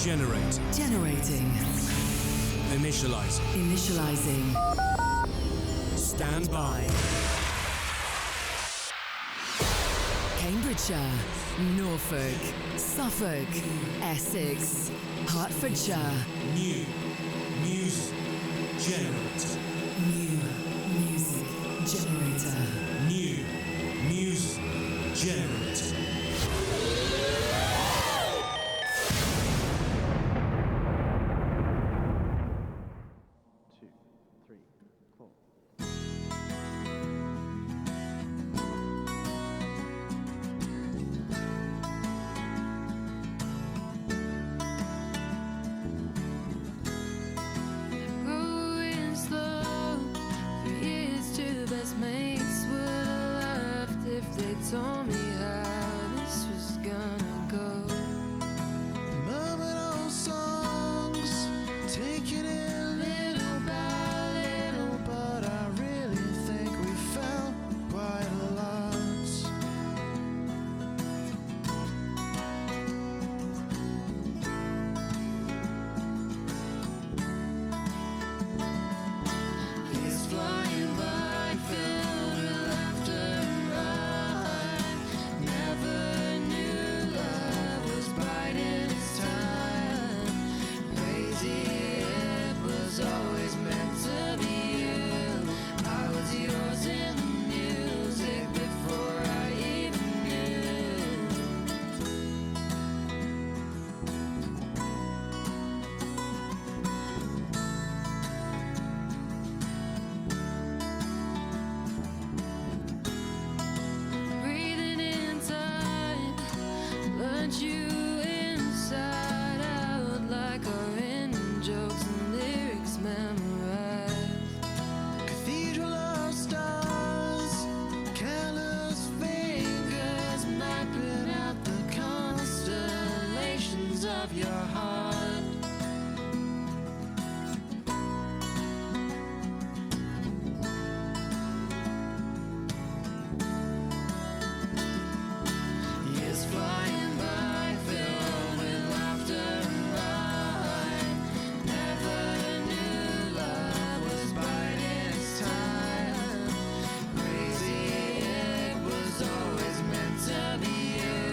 Generating. Initializing. Stand by. Cambridgeshire, Norfolk, Suffolk, Essex, Hertfordshire. New music generator. New music generator. New music generator. Told me how this was gonna go. Murmured old songs, taking it little by little, but I really think we felt quite a lot. Years flying by, filled with laughter and rhyme. Never knew love was biding its time. Crazy, it was always meant to be you. I was yours in the music before I even knew. Breathing in time, learned you inside out like our in jokes and lyrics memorized. Cathedral of stars, careless fingers mapping out the constellations of your heart. Years flying by, filled with laughter and rhyme. Never knew love was biding its time. Crazy, it was always meant to be you.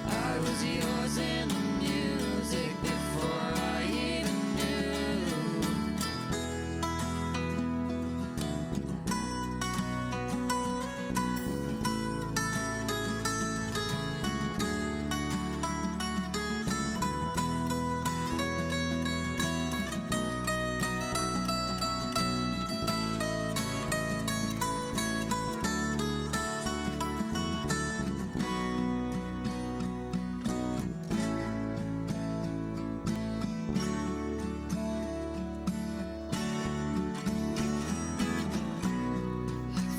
I was yours in the music before I even knew.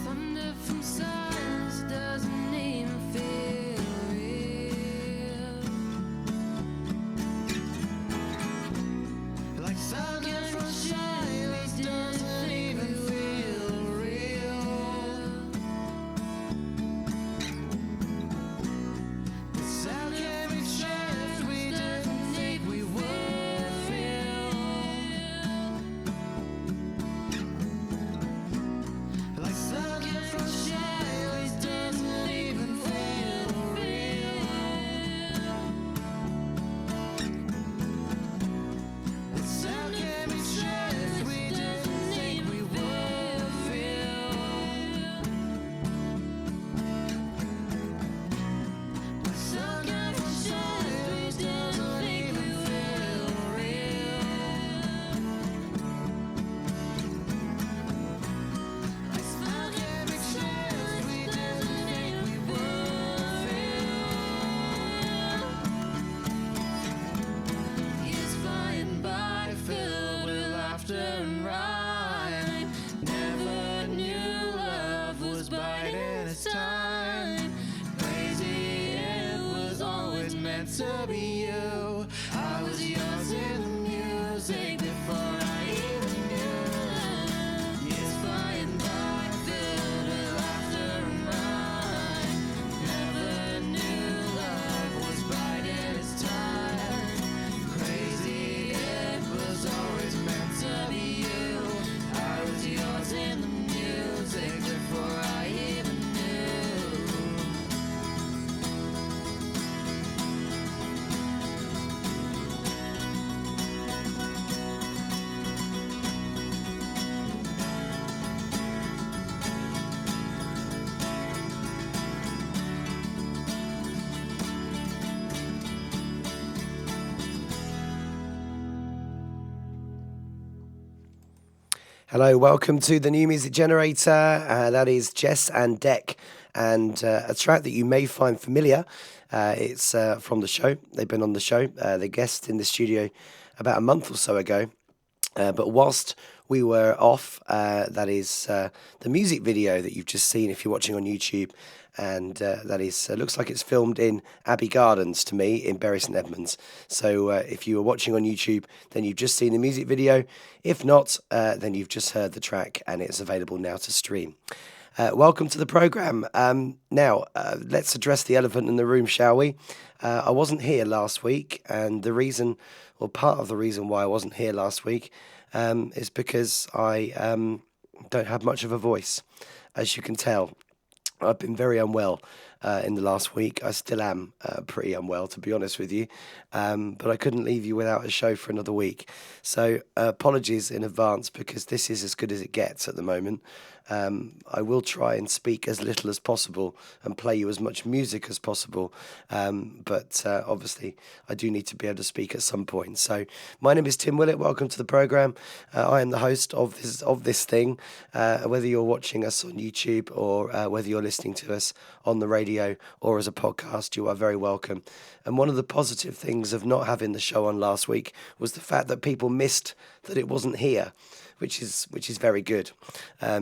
Thunder from silence doesn't even feel real. Like thunder from silence doesn't even feel real. The sound can be changed, we didn't think we would feel. Like thunder from silence doesn't even feel real. The sound can be changed, we didn't think we would feel. The sound can be changed, we didn't think we feel real. Like sound can be changed, we didn't think we would feel. Years flying by, filled with laughter and rhyme. Never knew love was biding its time. Crazy, it was always meant to be you. I was yours in the music before I even knew. Years flying by, filled with laughter and rhyme. Never knew love was biding its time. Crazy. Hello, welcome to the New Music Generator. That is Jess and Deck, and a track that you may find familiar. It's from the show. They've been on the show. They guested in the studio about a month or so ago. But whilst we were off, that is the music video that you've just seen if you're watching on YouTube. And that is looks like it's filmed in Abbey Gardens to me in Bury St Edmunds. So if you were watching on YouTube, then you've just seen the music video. If not, then you've just heard the track and it's available now to stream. Welcome to the programme. Now, let's address the elephant in the room, shall we? I wasn't here last week, and the reason, or part of the reason why I wasn't here last week is because I don't have much of a voice, as you can tell. I've been very unwell in the last week. I still am pretty unwell, to be honest with you. But I couldn't leave you without a show for another week. So apologies in advance, because this is as good as it gets at the moment. I will try and speak as little as possible and play you as much music as possible. But obviously, I do need to be able to speak at some point. So my name is Tim Willett. Welcome to the programme. I am the host of this thing. Whether you're watching us on YouTube or whether you're listening to us on the radio or as a podcast, you are very welcome. And one of the positive things of not having the show on last week was the fact that people missed that it wasn't here, which is very good.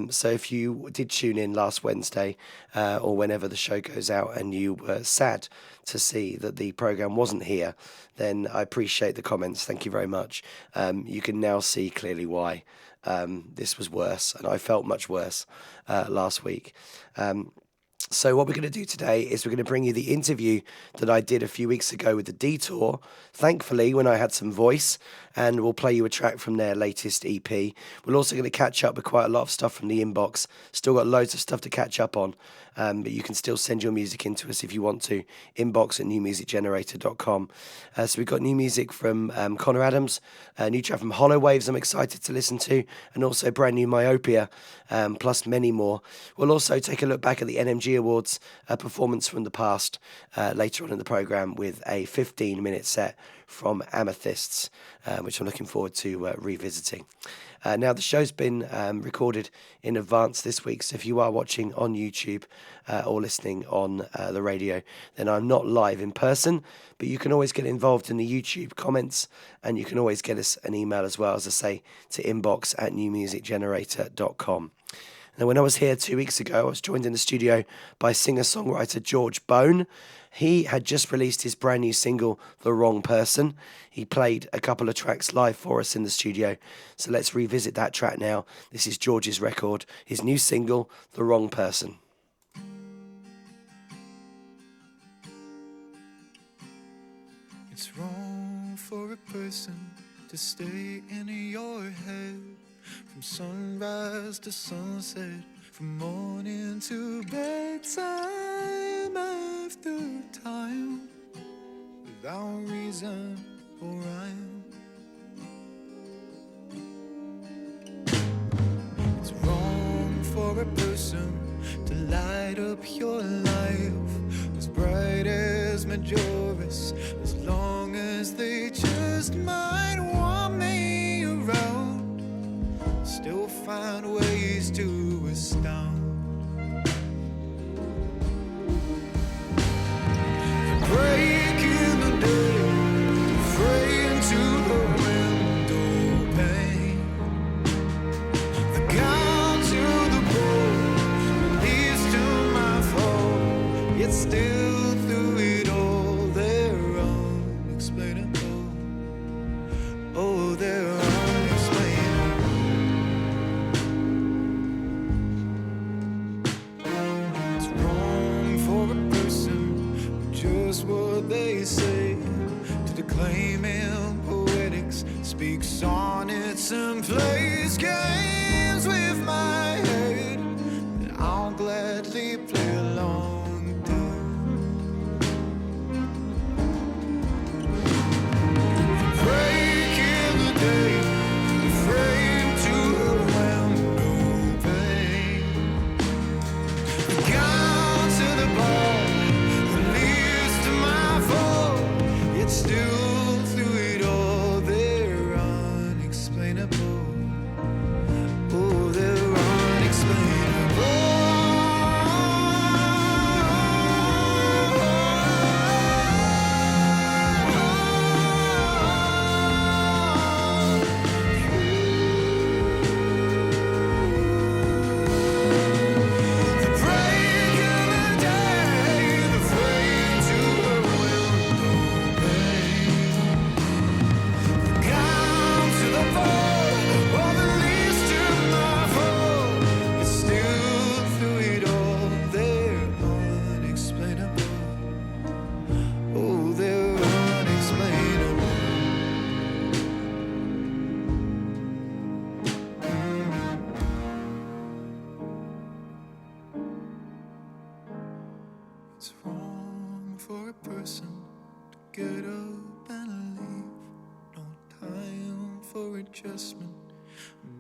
So if you did tune in last Wednesday or whenever the show goes out and you were sad to see that the programme wasn't here, then I appreciate the comments. Thank you very much. You can now see clearly why this was worse, and I felt much worse last week. So what we're going to do today is we're going to bring you the interview that I did a few weeks ago with the Detour, thankfully, when I had some voice, and we'll play you a track from their latest EP. We're also going to catch up with quite a lot of stuff from the inbox. Still got loads of stuff to catch up on, but you can still send your music in to us if you want to. Inbox at newmusicgenerator.com. So we've got new music from Connor Adams, a new track from Hollow Waves I'm excited to listen to, and also brand new Myopia, plus many more. We'll also take a look back at the NMG Awards performance from the past later on in the programme with a 15-minute set from Amethysts, which I'm looking forward to revisiting. Now, the show's been recorded in advance this week, so if you are watching on YouTube or listening on the radio, then I'm not live in person, but you can always get involved in the YouTube comments, and you can always get us an email as well, as I say, to inbox at newmusicgenerator.com. Now, when I was here 2 weeks ago, I was joined in the studio by singer-songwriter George Bone. He had just released his brand new single, The Wrong Person. He played a couple of tracks live for us in the studio. So let's revisit that track now. This is George's record, his new single, The Wrong Person. It's wrong for a person to stay in your head from sunrise to sunset, from morning to bedtime after time, without reason or rhyme. It's wrong for a person to light up your life as bright as Majoris, as long as they just might want me around. Still find ways to astound. Break in the day, fray into the window pane. The gown to the bone, leads to my fall. Yet still through it all, they're unexplainable. Oh, they're unexplainable. What they say to declaim in poetics, speak sonnets and plays games with my head that I'll gladly play along to. Break in the day, frame to the window pane, the gown to the ball. Still through it all, they're unexplainable. It's wrong for a person to get up and leave. No time for adjustment,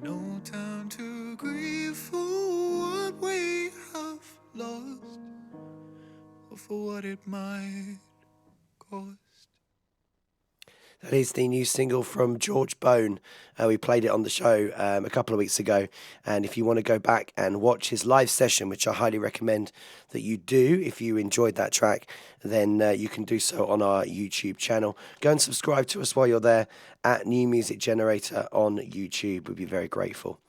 no time to grieve for what we have lost, or for what it might cost. That is the new single from George Bone. We played it on the show a couple of weeks ago. And if you want to go back and watch his live session, which I highly recommend that you do if you enjoyed that track, then you can do so on our YouTube channel. Go and subscribe to us while you're there at New Music Generator on YouTube. We'd be very grateful.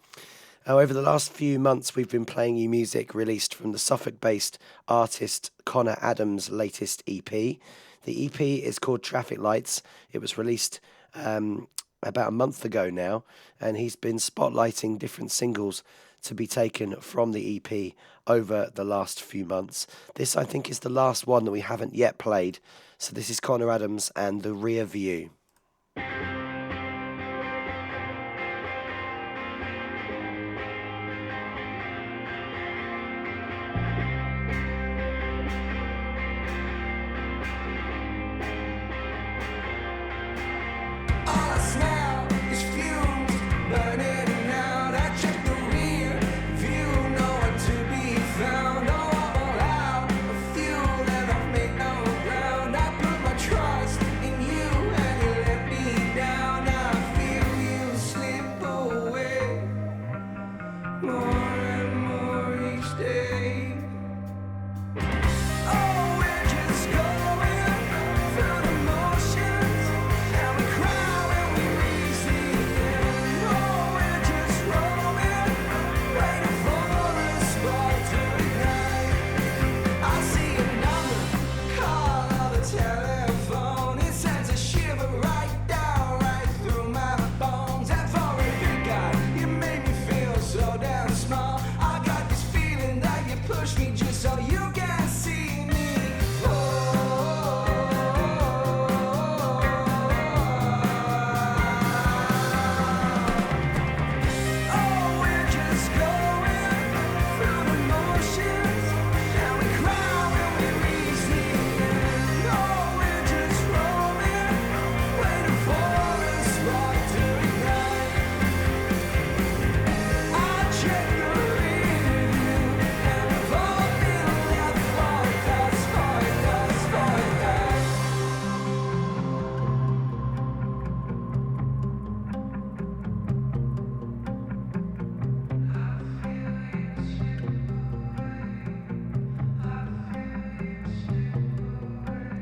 Over the last few months, we've been playing you music released from the Suffolk-based artist Connor Adams' latest EP. The EP is called Traffic Lights. It was released about a month ago now, and he's been spotlighting different singles to be taken from the EP over the last few months. This, I think, is the last one that we haven't yet played. So this is Connor Adams and The Rear View.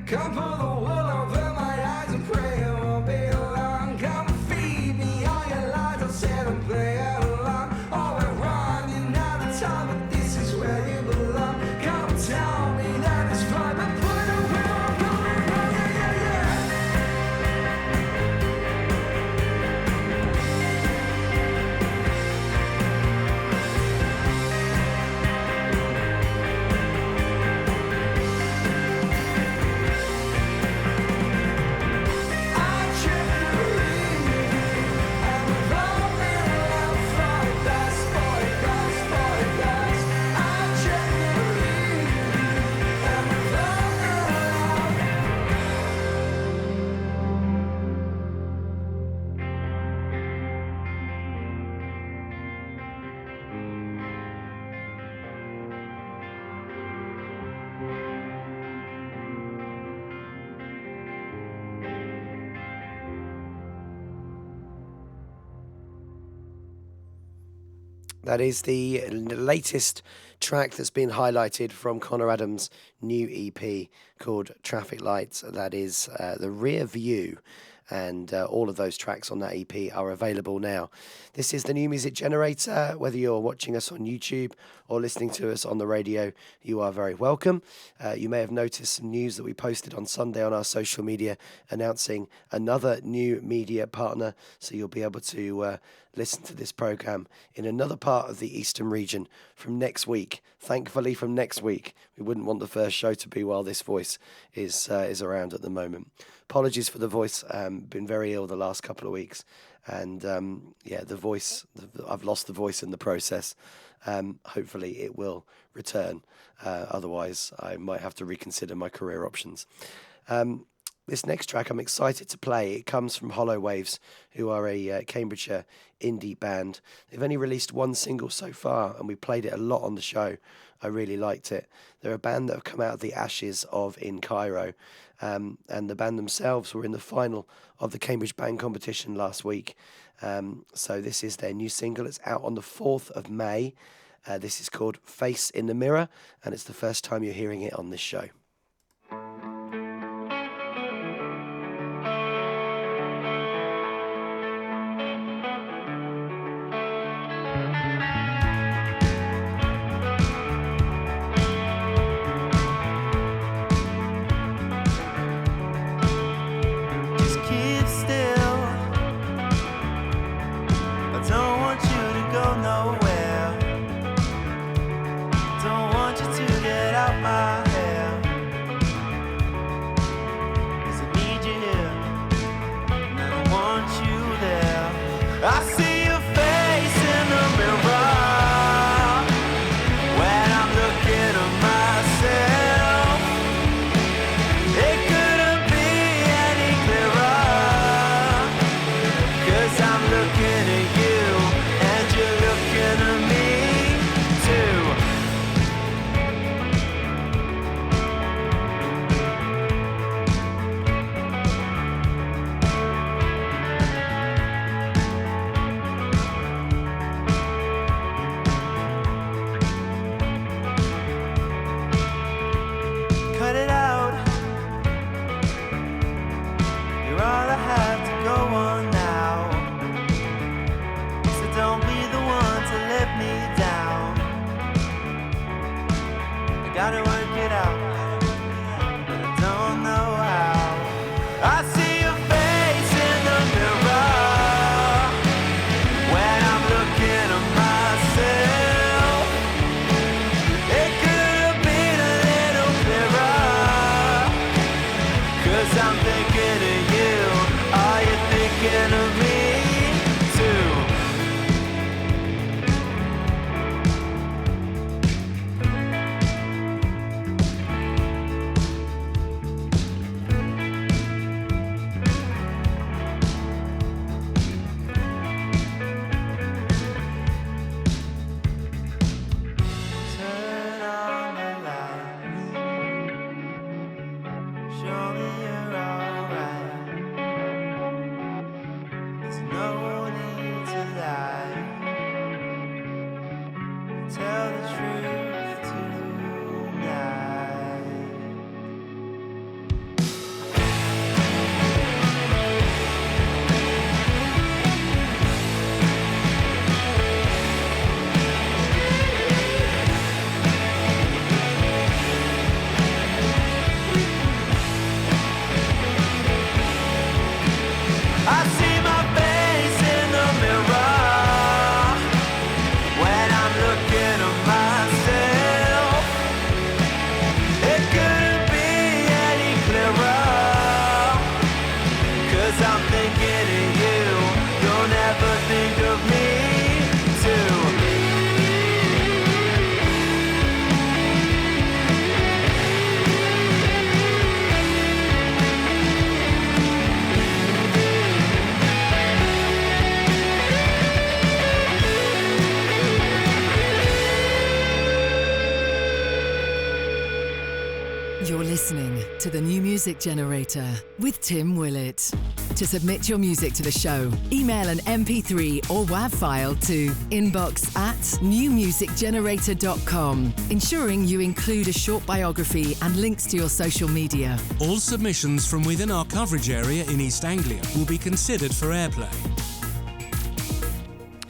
Come pull the wool over my eyes and pray it won't be long. Come feed me all your lies, I'll sit and play along. Oh, we're running out of time, but this is where you belong. Come tell me that it's fine, but put up where I'm going wrong. Yeah, yeah, That is the latest track that's been highlighted from Connor Adams' new EP called Traffic Lights. That is The Rear View. And all of those tracks on that EP are available now. This is the New Music Generator. Whether you're watching us on YouTube or listening to us on the radio, you are very welcome. You may have noticed some news that we posted on Sunday on our social media announcing another new media partner. So you'll be able to listen to this program in another part of the Eastern region from next week. Thankfully, from next week. We wouldn't want the first show to be while this voice is around at the moment. Apologies for the voice. Been very ill the last couple of weeks, and the voice. I've lost the voice in the process. Hopefully it will return. Otherwise, I might have to reconsider my career options. This next track I'm excited to play. It comes from Hollow Waves, who are a Cambridgeshire indie band. They've only released one single so far, and we played it a lot on the show. I really liked it. They're a band that have come out of the ashes of In Cairo, and the band themselves were in the final of the Cambridge Band Competition last week. So this is their new single. It's out on the 4th of May. This is called Face in the Mirror, and it's the first time you're hearing it on this show. You're listening to the New Music Generator with Tim Willett. To submit your music to the show, email an MP3 or WAV file to inbox@newmusicgenerator.com, ensuring you include a short biography and links to your social media. All submissions from within our coverage area in East Anglia will be considered for airplay.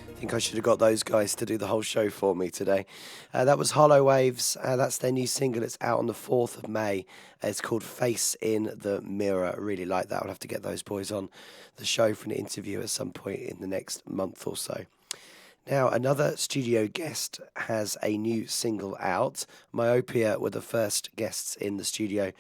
I think I should have got those guys to do the whole show for me today. That was Hollow Waves. That's their new single. It's out on the 4th of May. It's called Face in the Mirror. I really like that. I'll have to get those boys on the show for an interview at some point in the next month or so. Now, another studio guest has a new single out. Myopia were the first guests in the studio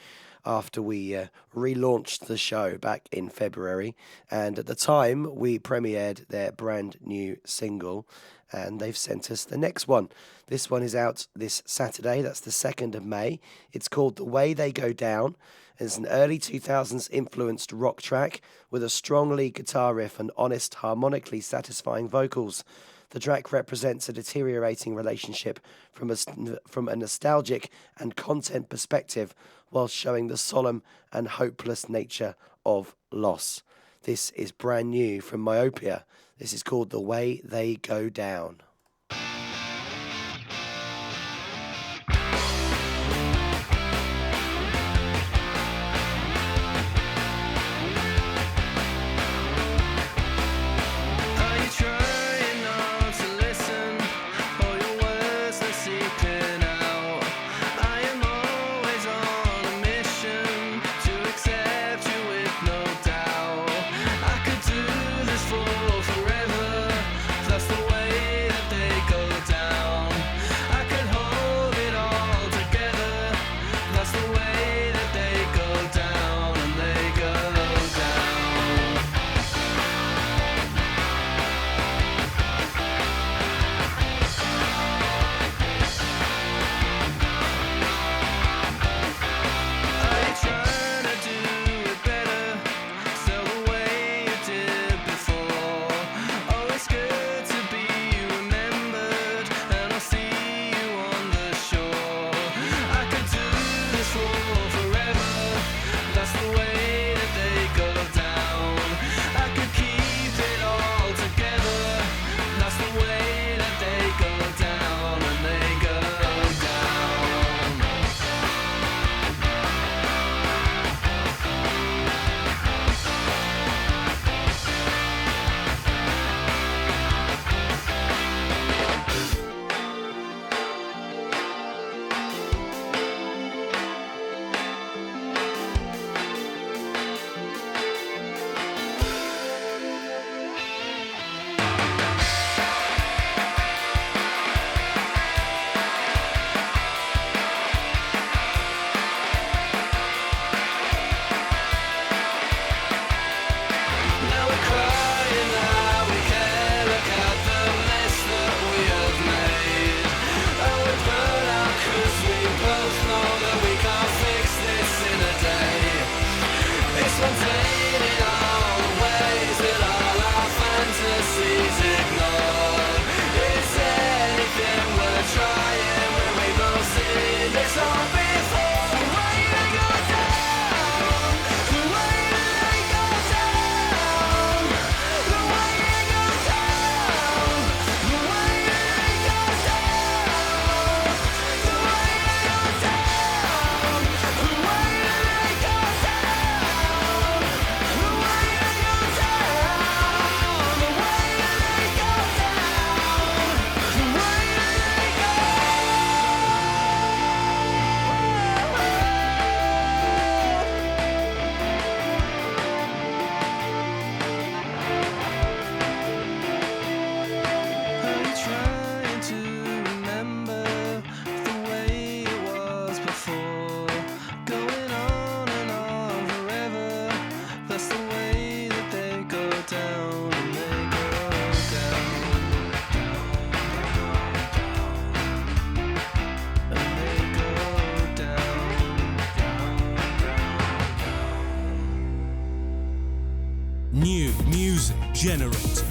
after we relaunched the show back in February. And at the time, we premiered their brand new single, and they've sent us the next one. This one is out this Saturday. That's the 2nd of May. It's called The Way They Go Down. It's an early 2000s influenced rock track with a strong lead guitar riff and honest, harmonically satisfying vocals. The track represents a deteriorating relationship from a nostalgic and content perspective, while showing the solemn and hopeless nature of loss. This is brand new from Myopia. This is called The Way They Go Down. New music generator.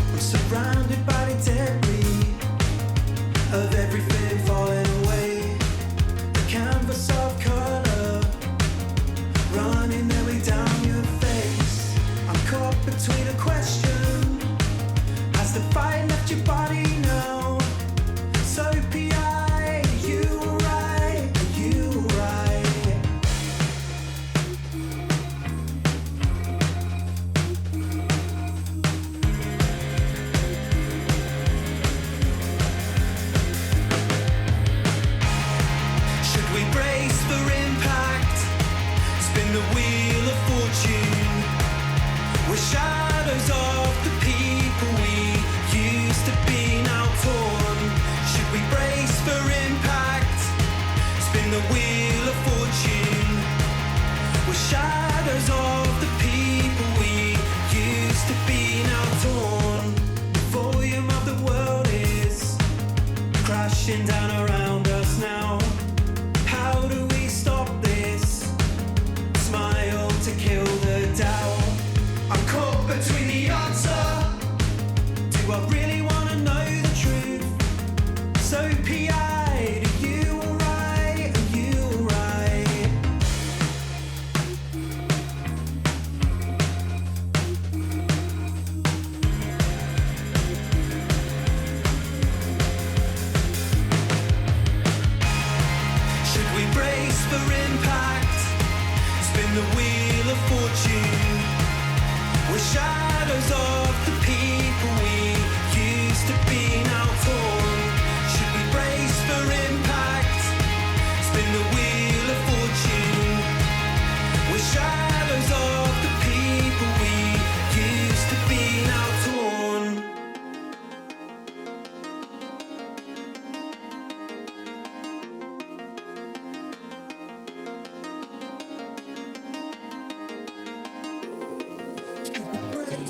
I'm surrounded by the debris of everything falling away. The canvas of color running their way down your face. I'm caught between a question. Has the fire left your body now? So PI, you were right, you were right. Should we brace for impact? Spin the wheel.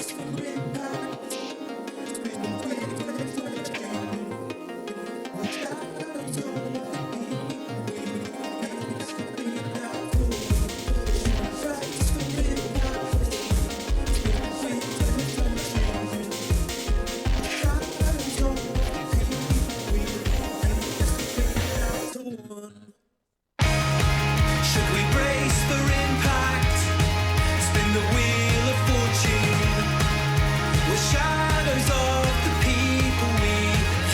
Should we brace for impact? Spin the wheel of fortune. We're shadows of the people we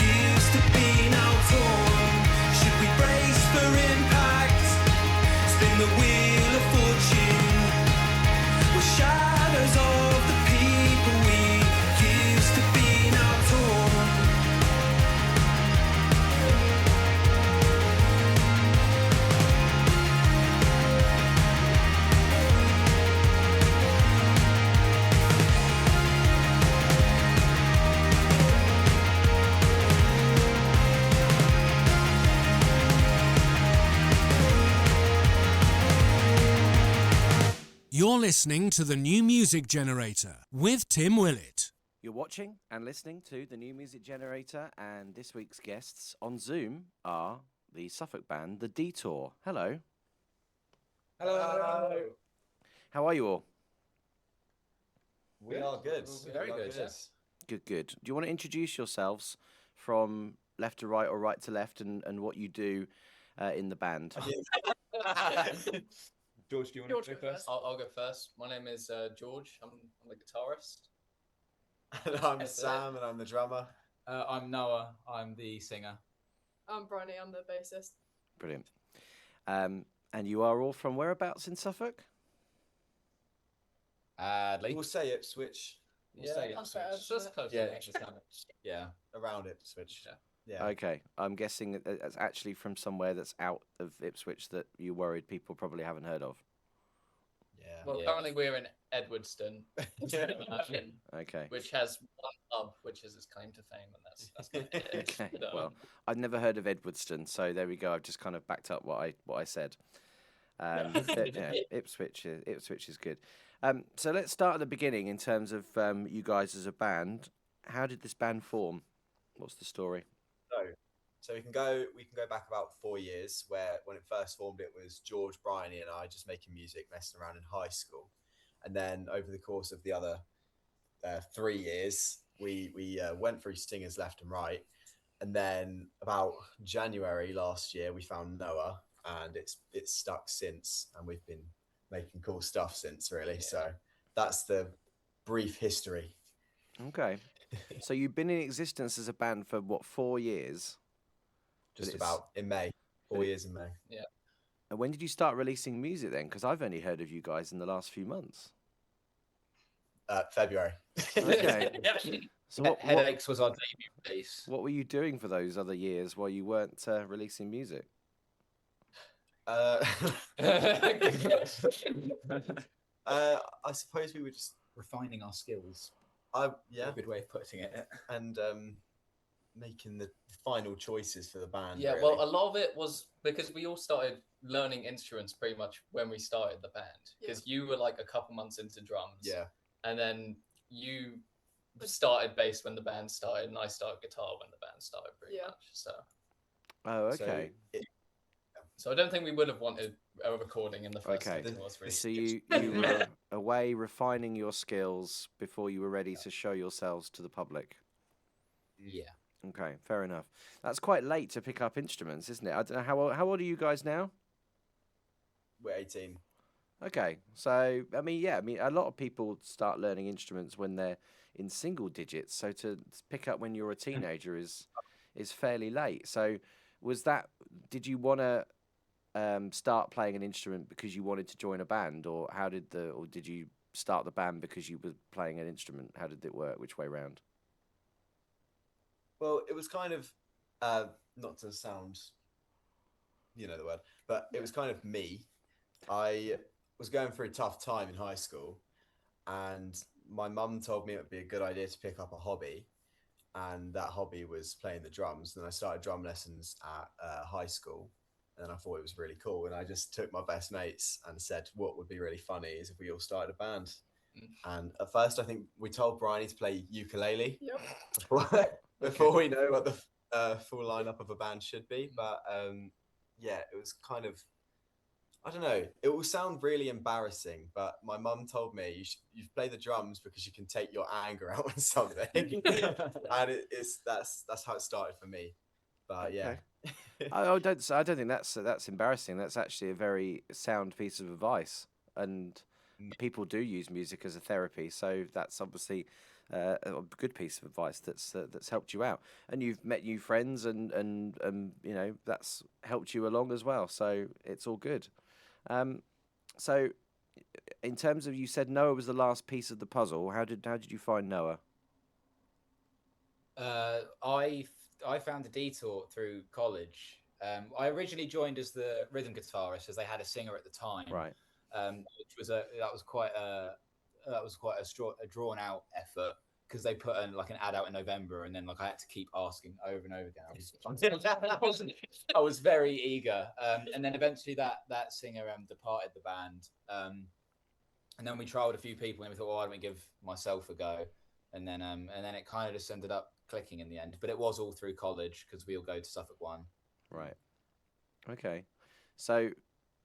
used to be, now torn. Should we brace for impact? Spin the wheel of fortune. We're shadows of the people we used to be, now torn. You're listening to the New Music Generator with Tim Willett. You're watching and listening to the New Music Generator, and this week's guests on Zoom are the Suffolk band, the Detour. Hello. Hello. How are you all? We are good. Very good, yes. Good, good. Do you want to introduce yourselves from left to right or right to left, and what you do in the band? George, do you want to go first? I'll go first. My name is George. I'm the guitarist. And I'm Sam, and I'm the drummer. I'm Noah. I'm the singer. I'm Bronnie. I'm the bassist. Brilliant. And you are all from whereabouts in Suffolk? We'll say Ipswich. We'll say Ipswich. Just close Yeah. to Ipswich. Yeah, around Ipswich. Yeah. Okay. I'm guessing that it's actually from somewhere that's out of Ipswich that you're worried people probably haven't heard of. Yeah. Well, currently we're in Edwardstone, Okay. which has one pub, which is its claim to fame, and that's kind of it. Okay. But, Well, I've never heard of Edwardstone, so there we go. I've just kind of backed up what I said. But, yeah, Ipswich is good. So let's start at the beginning in terms of you guys as a band. How did this band form? What's the story? So we can go back about 4 years, where when it first formed, it was George, Bryony, and I just making music, messing around in high school, and then over the course of the other 3 years, we went through singers left and right, and then about January last year, we found Noah, and it's stuck since, and we've been making cool stuff since, really. Yeah. So that's the brief history. Okay. So you've been in existence as a band for what, 4 years? Just about in May. 4 years in May. Yeah. And when did you start releasing music then? Because I've only heard of you guys in the last few months. February. Okay. So Headaches was our debut release. What were you doing for those other years while you weren't releasing music? I suppose we were just Refining our skills. yeah, A good way of putting it. and making the final choices for the band. Yeah, really. well, a lot of it was because we all started learning instruments pretty much when we started the band. Because you were like a couple months into drums. Yeah. And then you started bass when the band started, and I started guitar when the band started pretty much. So. Oh, okay. So I don't think we would have wanted a recording in the first Okay. really. So you were away refining your skills before you were ready to show yourselves to the public. Yeah. Okay, fair enough. That's quite late to pick up instruments, isn't it? I don't know, how old are you guys now? We're 18. Okay, so I mean, a lot of people start learning instruments when they're in single digits. So to pick up when you're a teenager is fairly late. So did you want to start playing an instrument because you wanted to join a band, or did you start the band because you were playing an instrument? How did it work? Which way round? Well, it was kind of, not to sound, you know the word, but it was kind of me. I was going through a tough time in high school, and my mum told me it would be a good idea to pick up a hobby, and that hobby was playing the drums. And I started drum lessons at high school, and I thought it was really cool. And I just took my best mates and said, what would be really funny is if we all started a band. And at first, I think we told Bryony to play ukulele Yep. before we know what the full lineup of a band should be. But yeah, it was kind of, I don't know. It will sound really embarrassing, but my mum told me you play the drums because you can take your anger out on something, and that's how it started for me. But yeah, I don't think that's embarrassing. That's actually a very sound piece of advice, and people do use music as a therapy. So that's obviously a good piece of advice that's helped you out, and you've met new friends, and you know that's helped you along as well. So it's all good. So in terms of, you said Noah was the last piece of the puzzle. How did you find Noah? I found a Detour through college. I originally joined as the rhythm guitarist, as they had a singer at the time, Right. Which was quite a drawn out effort, because they put like an ad out in November, and then like I had to keep asking over and over again. I was very eager, and then eventually that singer departed the band, and then we trialed a few people, and we thought, well, why don't we give myself a go? And then it kind of just ended up clicking in the end. But it was all through college, because we all go to Suffolk 1. Right. Okay. So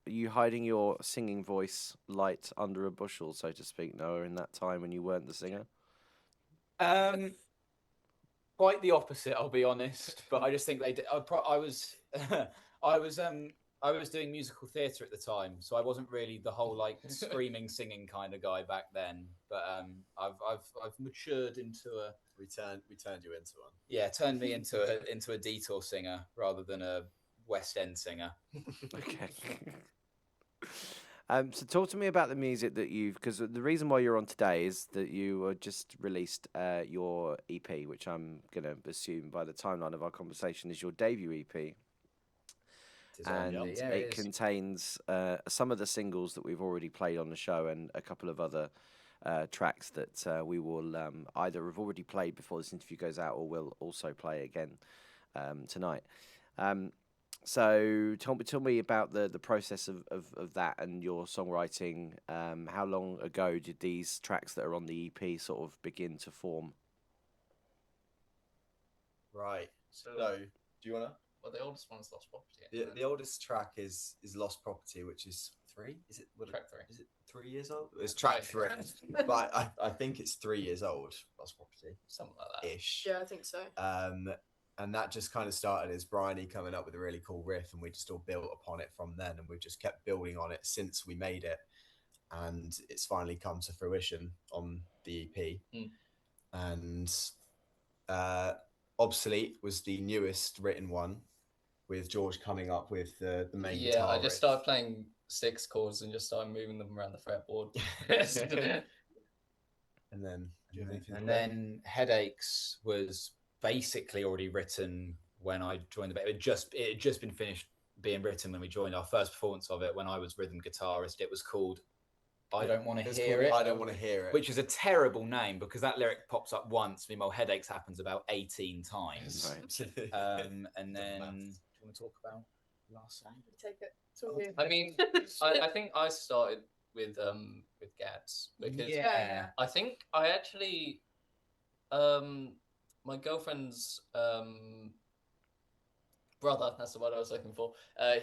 are you hiding your singing voice light under a bushel, so to speak, Noah, in that time when you weren't the singer? Quite the opposite, I'll be honest. But I just think they did. I was I was doing musical theatre at the time, so I wasn't really the whole like screaming, singing kind of guy back then. But I've matured into a. we turned you into one. Yeah, turned me into a Detour singer rather than a West End singer. Okay. So talk to me about the music that because the reason why you're on today is that you just released your EP, which I'm going to assume by the timeline of our conversation is your debut EP. And it contains some of the singles that we've already played on the show, and a couple of other tracks that we will either have already played before this interview goes out, or will also play again tonight. So tell me about the process of that and your songwriting. How long ago did these tracks that are on the EP sort of begin to form? Right. So do you want to? Well, the oldest one is Lost Property. The oldest track is Lost Property, which is 3. Is it track 3? Is it 3 years old? It's track 3, but I think it's 3 years old. Lost Property, something like that. Ish. Yeah, I think so. And that just kind of started as Bryony coming up with a really cool riff, and we just all built upon it from then, and we've just kept building on it since we made it, and it's finally come to fruition on the EP. And Obsolete was the newest written one, with George coming up with the main guitar. Yeah, I just started playing 6 chords and just started moving them around the fretboard. And then Headaches was basically already written when I joined the band. It had just been finished being written when we joined. Our first performance of it, when I was rhythm guitarist, it was called I Don't Want to Hear It. I Don't Want to Hear It. Which is a terrible name, because that lyric pops up once. Meanwhile, Headaches happens about 18 times. Right. And then, do you want to talk about last song? Take it. It's all you. I mean, I think I started with Gads, because I think I actually my girlfriend's brother, that's the word I was looking for,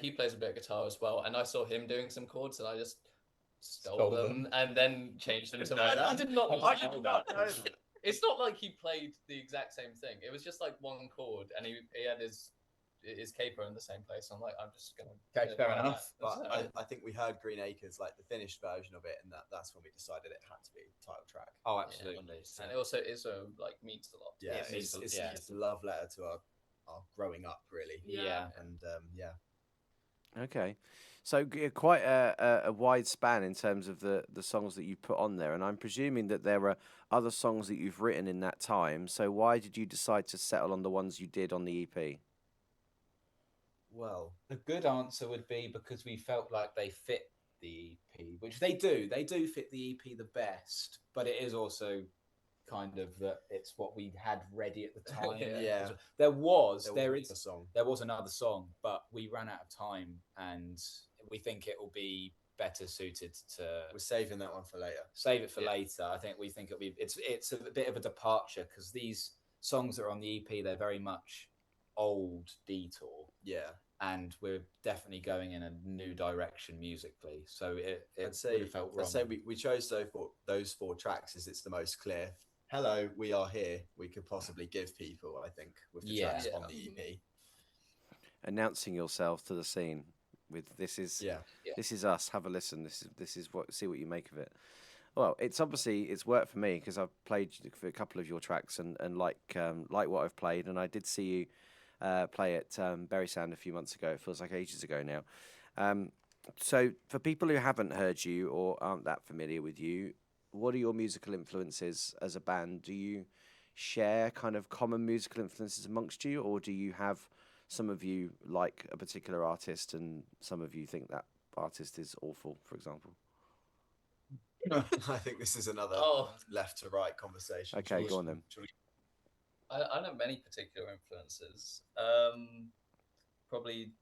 he plays a bit of guitar as well, and I saw him doing some chords, and I just stole them and then changed them to my own. I did not know. It's not like he played the exact same thing. It was just like one chord, and he had his capo in the same place. I'm like, I'm just gonna. Okay, fair enough. But I think we heard Green Acres, like the finished version of it, and that's when we decided it had to be title track. Oh, absolutely. Yeah. And it also like means a lot. Yeah, it's a love letter to our growing up, really. Yeah. And Okay, so quite a wide span in terms of the songs that you put on there, and I'm presuming that there are other songs that you've written in that time. So why did you decide to settle on the ones you did on the EP? Well, the good answer would be because we felt like they fit the EP, which they do. They do fit the EP the best, but it is also kind of that it's what we had ready at the time. Yeah. There was a song. There was another song, but we ran out of time, and we think it will be better suited to We're saving that one for later. save it for later. I think we think it's a bit of a departure because these songs that are on the EP, they're very much old Detour. Yeah. And we're definitely going in a new direction musically. So it I'd say, really felt wrong. I'd say we chose those four tracks as it's the most clear. Hello, we are here. We could possibly give people, I think, with the tracks on the EP. Announcing yourself to the scene with this is us. Have a listen. This is what, see what you make of it. Well, it's worked for me because I've played for a couple of your tracks and like what I've played, and I did see you play at Bury Sound a few months ago. It feels like ages ago now. So for people who haven't heard you or aren't that familiar with you, what are your musical influences as a band? Do you share kind of common musical influences amongst you, or do you have some of you like a particular artist and some of you think that artist is awful, for example? I think this is another left to right conversation. Okay, go on then. I don't have many particular influences. Probably,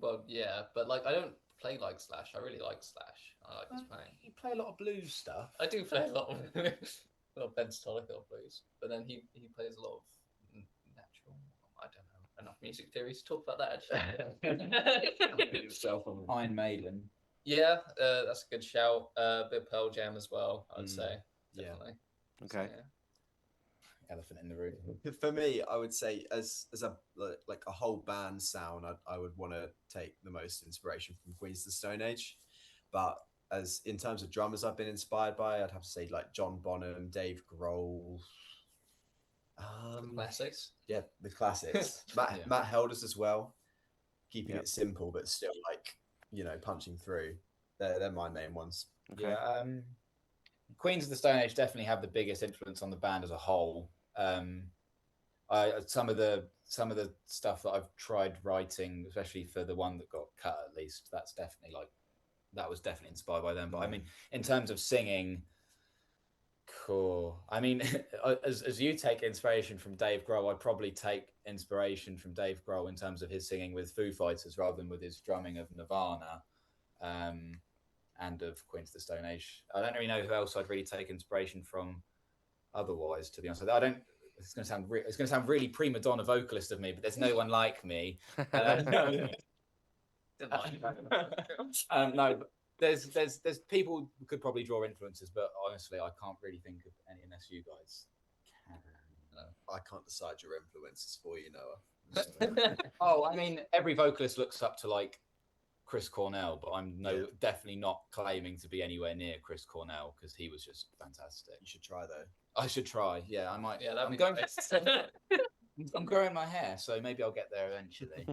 well, yeah, but like I don't play like Slash. I really like Slash. I like his playing. You play a lot of blues stuff. I do play a lot of pentatonic blues, but then he plays a lot of natural. I don't know enough music theories to talk about that actually. Iron Maiden. Yeah, that's a good shout. A bit of Pearl Jam as well, I would say. Definitely. Yeah. Okay. So, Elephant in the room. For me, I would say as a like a whole band sound, I would want to take the most inspiration from Queens of the Stone Age, but as in terms of drummers I've been inspired by, I'd have to say like John Bonham, Dave Grohl. Classics. Yeah, the classics. Matt Helders as well, keeping it simple but still like, you know, punching through. They're my main ones. Okay. Yeah, Queens of the Stone Age definitely have the biggest influence on the band as a whole. Some of the stuff that I've tried writing, especially for the one that got cut, at least that was definitely inspired by them. But I mean, in terms of singing, cool. I mean, as you take inspiration from Dave Grohl, I'd probably take inspiration from Dave Grohl in terms of his singing with Foo Fighters rather than with his drumming of Nirvana. And of Queens of the Stone Age. I don't really know who else I'd really take inspiration from otherwise, to be honest. I don't. It's going to sound really prima donna vocalist of me, but there's no one like me. No, but there's people who could probably draw influences, but honestly, I can't really think of any unless you guys can. I can't decide your influences for you, Noah. Oh, I mean, every vocalist looks up to like Chris Cornell, but I'm definitely not claiming to be anywhere near Chris Cornell because he was just fantastic. You should try though. I should try. Yeah, I might. Yeah, I'm going. I'm growing my hair, so maybe I'll get there eventually.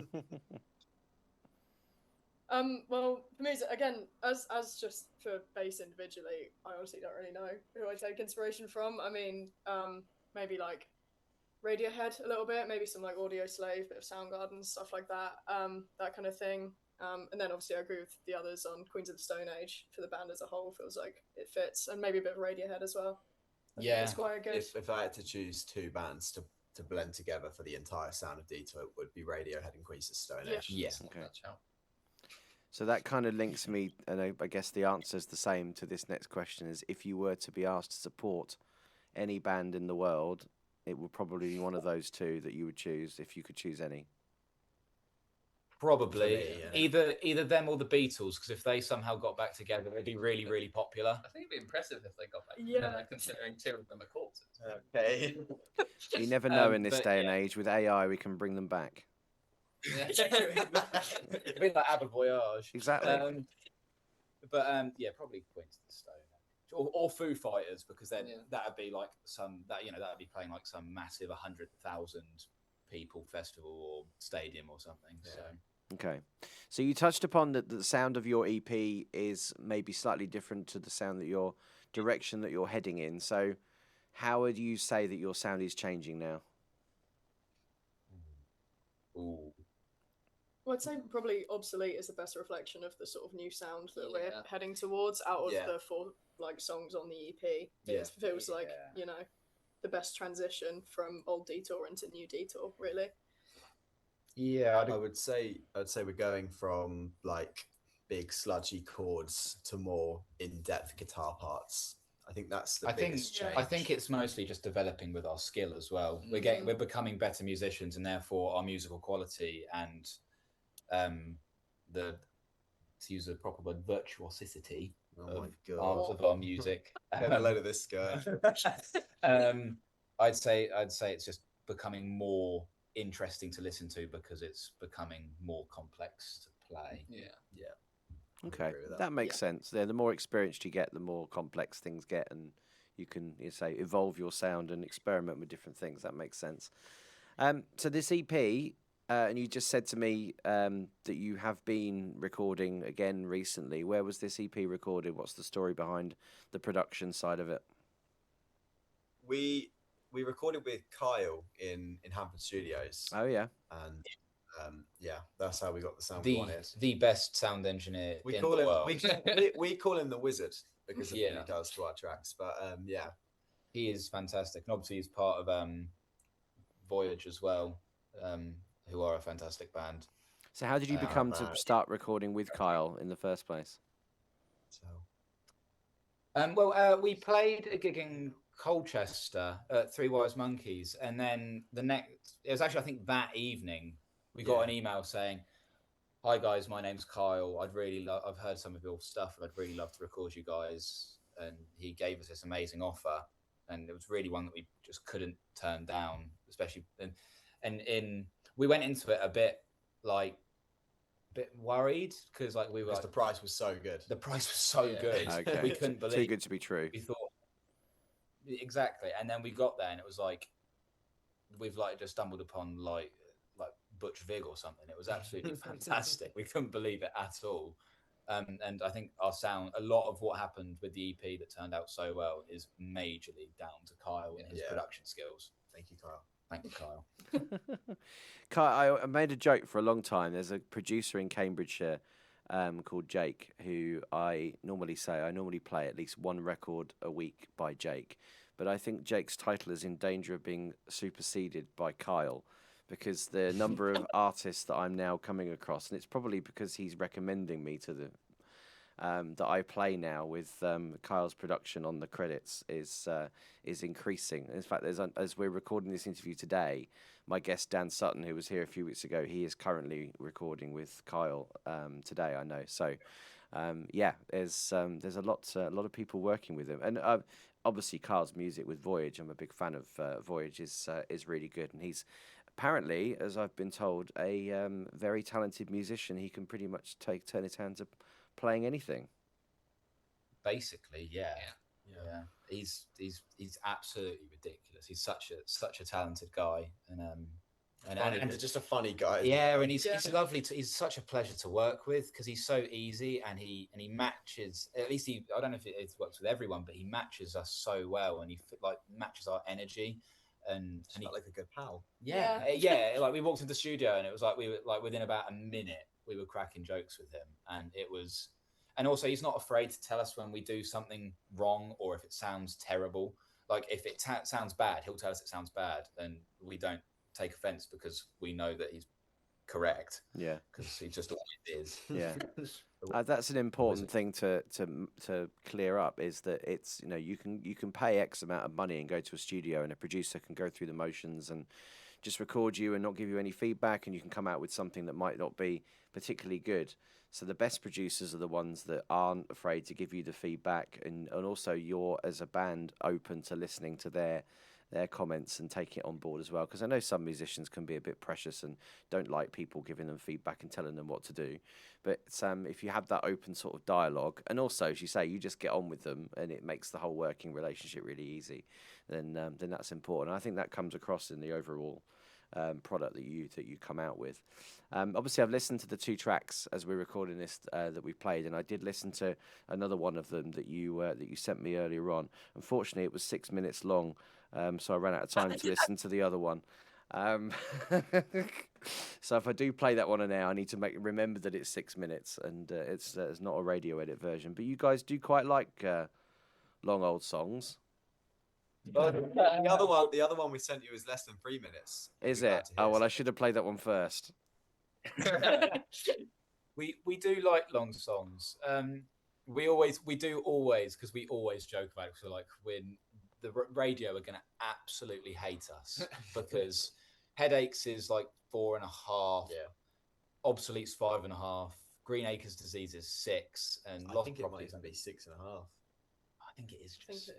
Well, for me, again, as just for bass individually, I honestly don't really know who I take inspiration from. I mean, maybe like Radiohead a little bit, maybe some like Audio Slave, bit of Soundgarden, stuff like that, that kind of thing. And then obviously I agree with the others on Queens of the Stone Age for the band as a whole. Feels like it fits, and maybe a bit of Radiohead as well. It's quite good. If I had to choose two bands to blend together for the entire sound of Detour, it would be Radiohead and Queens of the Stone Age. Yeah. Okay. So that kind of links me, and I guess the answer is the same to this next question: is if you were to be asked to support any band in the world, it would probably be one of those two that you would choose if you could choose any. Probably either them or the Beatles, because if they somehow got back together, it'd be really, really popular. I think it'd be impressive if they got back together, considering two of them are corpses. Okay. You never know in this day and age. With AI, we can bring them back. It'd be like Abba Voyage. Exactly. Yeah, probably Queens of the Stone Age. Or Foo Fighters, because then that'd be like that'd be playing like some massive 100,000 people festival or stadium or something. So okay, so you touched upon that the sound of your EP is maybe slightly different to the sound that your direction that you're heading in. So how would you say that your sound is changing now? Ooh. Well, I'd say probably Obsolete is the best reflection of the sort of new sound that we're heading towards out of the four like songs on the EP. It feels like, you know, the best transition from old Detour into new Detour, really. Yeah, I would say we're going from like big sludgy chords to more in-depth guitar parts. I think that's the I think biggest change. I think it's mostly just developing with our skill as well. We're becoming better musicians, and therefore our musical quality and the, to use a proper word, virtuosity of our music. Get a load of this guy. I'd say it's just becoming more interesting to listen to because it's becoming more complex to play. Yeah. Okay, that makes sense. The more experienced you get, the more complex things get, and you can, evolve your sound and experiment with different things. That makes sense. So this EP, and you just said to me that you have been recording again recently. Where was this EP recorded? What's the story behind the production side of it? We recorded with Kyle in Hampton Studios. Oh yeah, and that's how we got the sound we wanted. The best sound engineer We in call the him world. we call him the Wizard because of what he does to our tracks. But he is fantastic, and obviously he's part of Voyage as well, who are a fantastic band. So how did you become to start recording with Kyle in the first place? We played a gig in Colchester at Three Wise Monkeys, and then it was actually, I think, that evening we got an email saying, "Hi guys, my name's Kyle. I've heard some of your stuff, and I'd really love to record you guys." And he gave us this amazing offer, and it was really one that we just couldn't turn down, especially we went into it a bit worried because the price was so good. The price was so good. Okay. We couldn't believe. Too good to be true. We thought exactly, and then we got there, and it was like we've just stumbled upon like Butch Vig or something. It was absolutely fantastic. We couldn't believe it at all. And I think our sound, a lot of what happened with the EP that turned out so well is majorly down to Kyle and his production skills. Thank you, Kyle. Thank you, Kyle. Kyle, I made a joke for a long time. There's a producer in Cambridgeshire called Jake, who I normally play at least one record a week by Jake. But I think Jake's title is in danger of being superseded by Kyle, because the number of artists that I'm now coming across, and it's probably because he's recommending me to the that I play now with Kyle's production on the credits is increasing. In fact, as we're recording this interview today, my guest Dan Sutton, who was here a few weeks ago, he is currently recording with Kyle today. I know. So there's a lot of people working with him, and obviously Kyle's music with Voyage. I'm a big fan of Voyage. Is really good, and he's apparently, as I've been told, a very talented musician. He can pretty much turn his hand to playing anything. Basically, yeah. He's absolutely ridiculous. He's such a talented guy, and just a funny guy. Yeah, and he's lovely. He's such a pleasure to work with because he's so easy, and he matches. At least I don't know if it works with everyone, but he matches us so well, and he matches our energy. And he's like a good pal. Yeah. Like we walked into the studio, and it was like we were within about a minute we were cracking jokes with him, and it was. And also, he's not afraid to tell us when we do something wrong or if it sounds terrible. Like if it sounds bad, he'll tell us it sounds bad, and we don't take offense because we know that he's correct. Yeah, because he just always is. Yeah. That's an important thing to clear up, is that it's, you can pay X amount of money and go to a studio, and a producer can go through the motions and just record you and not give you any feedback, and you can come out with something that might not be particularly good. So the best producers are the ones that aren't afraid to give you the feedback, and also you're, as a band, open to listening to their comments and taking it on board as well. Because I know some musicians can be a bit precious and don't like people giving them feedback and telling them what to do. But if you have that open sort of dialogue, and also, as you say, you just get on with them, and it makes the whole working relationship really easy, then that's important. And I think that comes across in the overall product that you come out with. Obviously, I've listened to the 2 tracks as we're recording this that we played, and I did listen to another one of them that you sent me earlier on. Unfortunately, it was 6 minutes long, so I ran out of time to listen to the other one. So if I do play that one now, I need to remember that it's 6 minutes, and it's not a radio edit version. But you guys do quite like long old songs. The other one we sent you is less than 3 minutes. Is it? Oh well, I should have played that one first. We do like long songs. We do always, because we always joke about it. So like when the radio are going to absolutely hate us because Headaches is like 4.5. Yeah. Obsolete's 5.5. Green Acres Disease is 6, and I Lost think it might Properties. even be 6.5. I think it is just 6.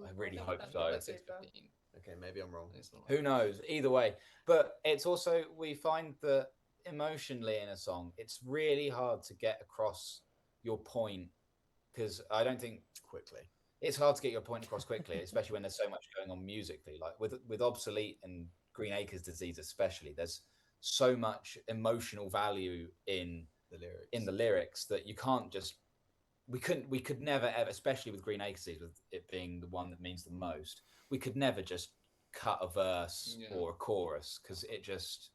I I really think hope that's so. probably That's fair. 6:15. Okay, maybe I'm wrong. It's not Who knows? Either way, but it's also, we find that emotionally in a song, it's really hard to get across your point, because I don't think Quickly. it's hard to get your point across quickly, especially when there's so much going on musically. Like with Obsolete and Green Acres Disease, especially, there's so much emotional value in the lyrics that you can't just. We could never ever, especially with Green Acres Disease, with it being the one that means the most. We could never just cut a verse or a chorus, because it just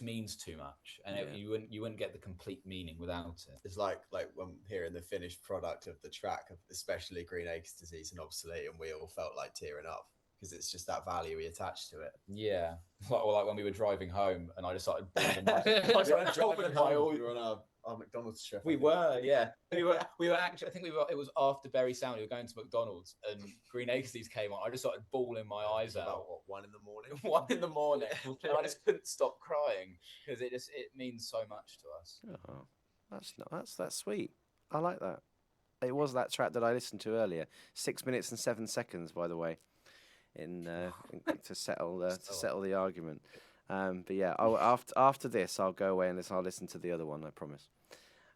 means too much, and you wouldn't get the complete meaning without it. It's like when hearing the finished product of the track, of especially Green Acres Disease and Obsolete, and we all felt like tearing up because it's just that value we attach to it. Yeah, like when we were driving home, and I just started bawling. We were on our McDonald's trip. We were, yeah. We were actually. I think it was after Bury Sound. We were going to McDonald's, and Green Acres came on. I just started bawling my eyes out. About what, 1 in the morning? 1 in the morning, and I just couldn't stop crying because it means so much to us. Oh, that's sweet. I like that. It was that track that I listened to earlier. 6 minutes and 7 seconds, by the way, to settle the argument. But yeah, after this, I'll go away and I'll listen to the other one. I promise.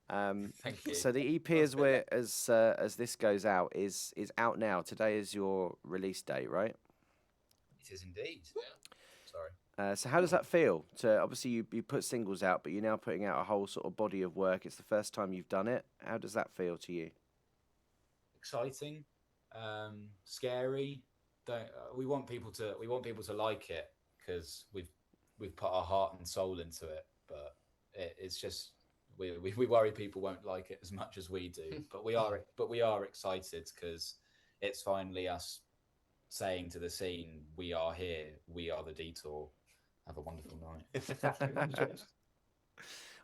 Thank you. So the EP, as this goes out, is out now. Today is your release date, right? It is indeed. Sorry. So how does that feel? To obviously you put singles out, but you're now putting out a whole sort of body of work. It's the first time you've done it. How does that feel to you? Exciting, scary. We want people to like it, because we've put our heart and soul into it, but it's just we worry people won't like it as much as we do. But we are excited, because it's finally us saying to the scene, we are here, we are the Detour. Have a wonderful night.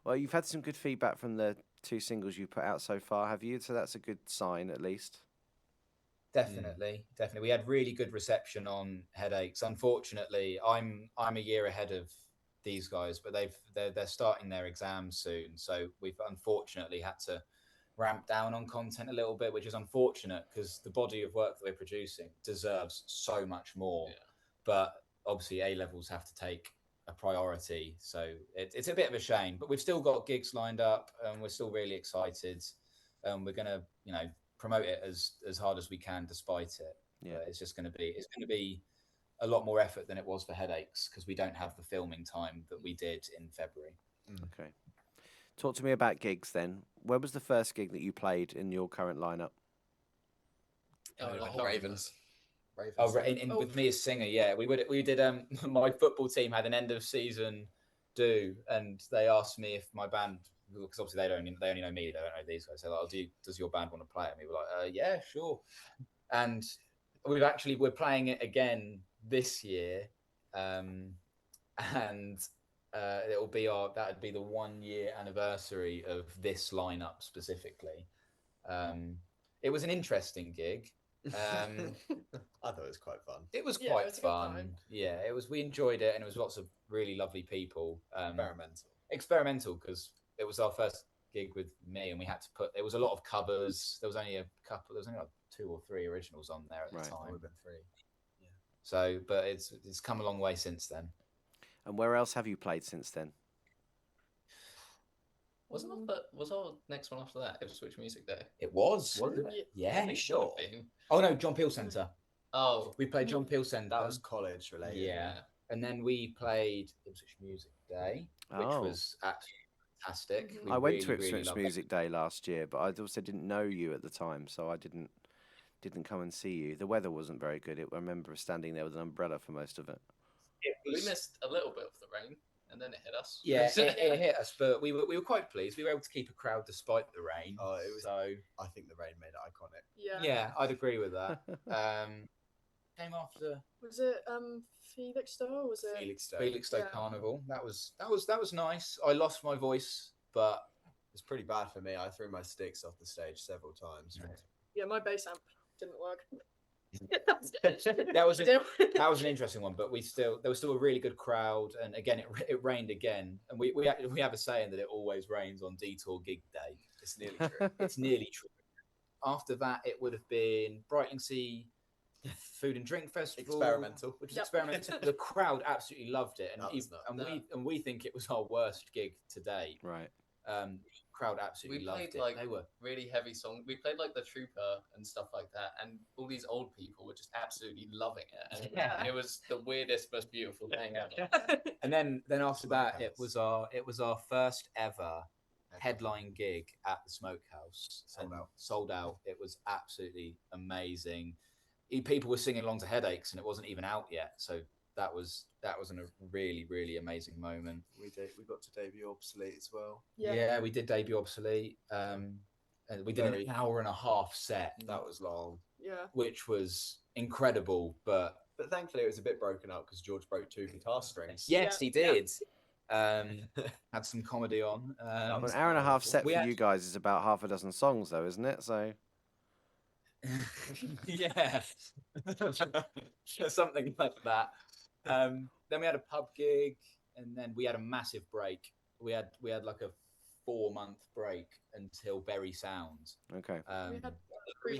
Well, you've had some good feedback from the 2 singles you put out so far, have you? So that's a good sign, at least. Definitely. We had really good reception on Headaches. Unfortunately, I'm a year ahead of these guys, but they're starting their exams soon, so we've unfortunately had to ramp down on content a little bit, which is unfortunate, because the body of work that we're producing deserves so much more. Yeah. But obviously, A levels have to take a priority, so it's a bit of a shame. But we've still got gigs lined up, and we're still really excited. We're gonna, promote it as hard as we can, despite it. Yeah, it's going to be a lot more effort than it was for Headaches, because we don't have the filming time that we did in February. Okay. Talk to me about gigs then. Where was the first gig that you played in your current lineup? Ravens. With me as singer, yeah. We did my football team had an end of season do, and they asked me if my band, because obviously they only know me, they don't know these guys. So like, does your band want to play it? And we were like, yeah, sure. And we're playing it again this year, and it'll be that would be the 1 year anniversary of this lineup specifically. It was an interesting gig. I thought it was quite fun. It was quite fun. Yeah, it was. We enjoyed it, and it was lots of really lovely people. Experimental, because it was our first gig with me, and we had to there was a lot of covers. There was only like 2 or 3 originals on there at the time. Would have been 3. Yeah. So, but it's come a long way since then. And where else have you played since then? Was our next one after that Ipswich Music Day? It was. Wasn't it? Yeah, sure. Oh no, John Peel Centre. Oh, we played John Peel Centre. That was college related. Yeah, and then we played Ipswich Music Day, which was absolutely fantastic. I went to Ipswich Music Day last year, but I also didn't know you at the time, so I didn't come and see you. The weather wasn't very good. I remember standing there with an umbrella for most of it. We missed a little bit of the rain, and then it hit us. Yeah, it hit us, but we were quite pleased. We were able to keep a crowd despite the rain. Oh, it was. So I think the rain made it iconic. Yeah, I'd agree with that. Came after. Was it Felixstowe? Was it Felixstowe? Felixstowe Carnival. That was nice. I lost my voice but It's pretty bad for me. I threw my sticks off the stage several times. Yeah, my bass amp didn't work. that was an interesting one, but there was still a really good crowd, and again it rained again, and we have a saying that it always rains on Detour gig day. It's nearly true. It's nearly true. After that, it would have been Brightlingsea Food and Drink Festival, Experimental, which is experimental. The crowd absolutely loved it, and we think it was our worst gig to date. Right. Crowd absolutely loved it. Like they were really heavy songs. We played like the Trooper and stuff like that, and all these old people were just absolutely loving it. And it was the weirdest, most beautiful thing ever. And then after that, it was our first ever headline gig at the Smokehouse. Sold out. It was absolutely amazing. People were singing along to Headaches, and it wasn't even out yet. So that was a really, really amazing moment. We got to debut Obsolete as well. Yeah, we did debut Obsolete. And we did an hour and a half set. That was long. Yeah. Which was incredible, but thankfully it was a bit broken up because George broke 2 guitar strings. Yes, he did. Had some comedy on. An hour and a half set for you guys is about half a dozen songs, though, isn't it? So. Yeah, something like that. Then we had a pub gig, and then we had a massive break. We had like a 4-month break until Berry Sounds. Okay. We had Three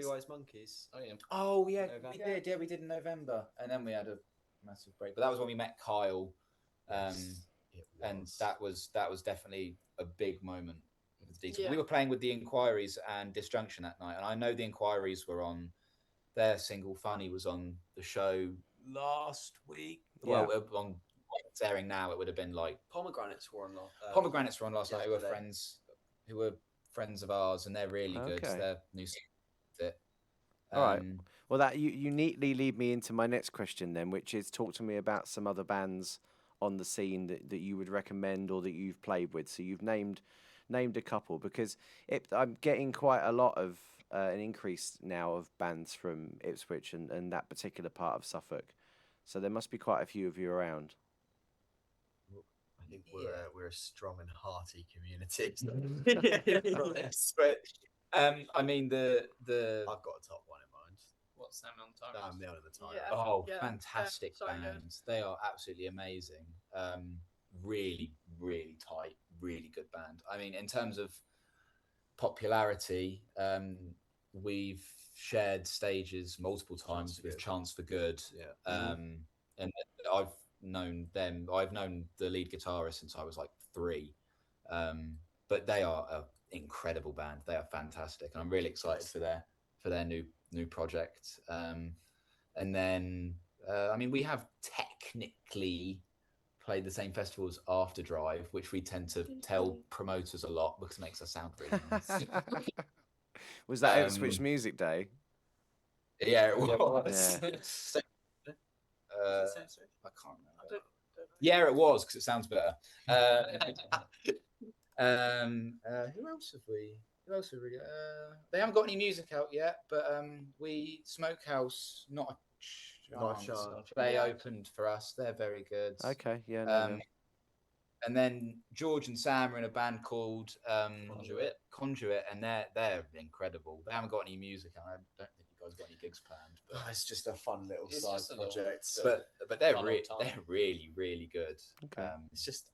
Wise Monkeys. Oh yeah. Oh yeah, we did. Yeah, we did in November, and then we had a massive break. But that was when we met Kyle, and that was definitely a big moment. We were playing with the Inquiries and Disjunction that night, and I know the Inquiries were on their single "Funny" was on the show last week. Yeah. Well, on it's airing now, it would have been like Pomegranates were on. Pomegranates were on last night. Who were friends of ours, and they're really good. Okay. They're new. All right. Well, that you neatly lead me into my next question then, which is talk to me about some other bands on the scene that you would recommend or that you've played with. So you've named a couple, because I'm getting quite a lot of an increase now of bands from Ipswich and that particular part of Suffolk. So there must be quite a few of you around. I think we're a strong and hearty community. I mean the I've got a top one in mind. What's Sam on Time? I'm the owner of the time. Yeah. Oh, Yeah. fantastic Yeah. Sorry, bands. They are absolutely amazing. Really, really tight, really good band. I mean, in terms of popularity, we've shared stages multiple times with Chance for Good. Yeah. And I've known them. I've known the lead guitarist since I was like 3. But they are an incredible band. They are fantastic, and I'm really excited for their new project. And then I mean, we have technically played the same festivals after Drive, which we tend to tell promoters a lot because it makes us sound really nice. Was that Ipswich Music Day? Yeah, it was. Yeah. I can't remember. Yeah, it was, because it sounds better. Who else have we? They haven't got any music out yet, but Smokehouse, not a chance. They opened for us. They're very good. Okay, yeah. No. And then George and Sam are in a band called Conduit, and they're incredible. They haven't got any music, and I don't think you guys got any gigs planned. But it's just a fun little side project. But they're really, really good. Okay. It's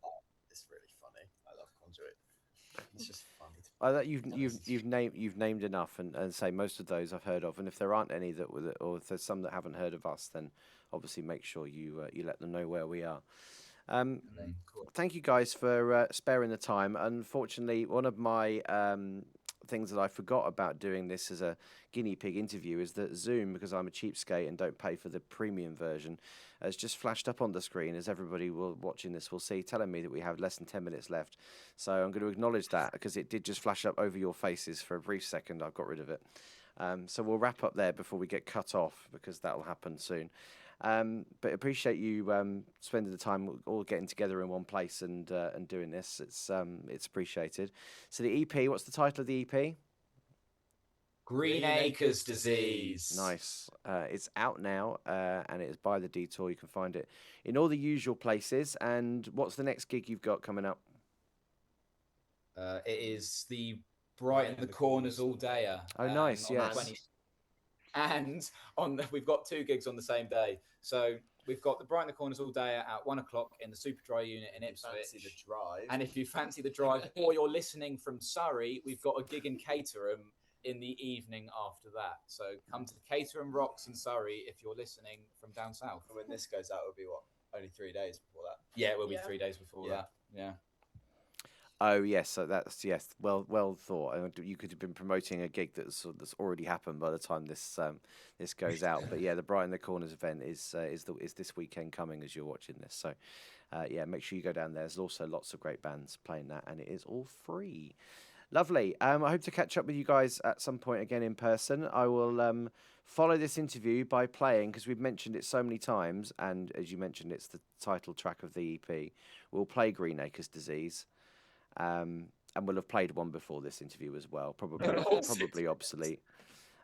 really funny. I love Conduit. It's just fun. You've named enough, and say most of those I've heard of, and if there aren't any or if there's some that haven't heard of us, then obviously make sure you let them know where we are. Thank you guys for sparing the time. Unfortunately, one of my things that I forgot about doing this as a guinea pig interview is that Zoom, because I'm a cheapskate and don't pay for the premium version, has just flashed up on the screen, as everybody watching this will see, telling me that we have less than 10 minutes left. So I'm going to acknowledge that, because it did just flash up over your faces for a brief second. I've got rid of it. So we'll wrap up there before we get cut off, because that will happen soon. But appreciate you spending the time all getting together in one place and doing this. It's appreciated. So the EP, what's the title of the EP? Green Acres Disease. Nice. It's out now, and it is by the Detour. You can find it in all the usual places. And what's the next gig you've got coming up? It is the Brighton the Corners all dayer. Oh, nice, on the yes. 20 And we've got 2 gigs on the same day. So we've got the Brighton the Corners all day at 1 o'clock in the Super Dry unit in Ipswich. Fancy the drive. And if you fancy the drive, or you're listening from Surrey, we've got a gig in Caterham in the evening after that. So come to the Caterham Rocks in Surrey if you're listening from down south. When this goes out, it'll be only 3 days before that. Yeah, it will be 3 days before that. Yeah. Oh yes, so that's well thought. You could have been promoting a gig that's already happened by the time this goes out. But yeah, the Brighton the Corners event is this weekend coming as you're watching this. So make sure you go down there. There's also lots of great bands playing that, and it is all free. Lovely. I hope to catch up with you guys at some point again in person. I will follow this interview by playing, because we've mentioned it so many times, and as you mentioned, it's the title track of the EP. We'll play Greenacre's Disease. And we'll have played one before this interview as well, probably obsolete.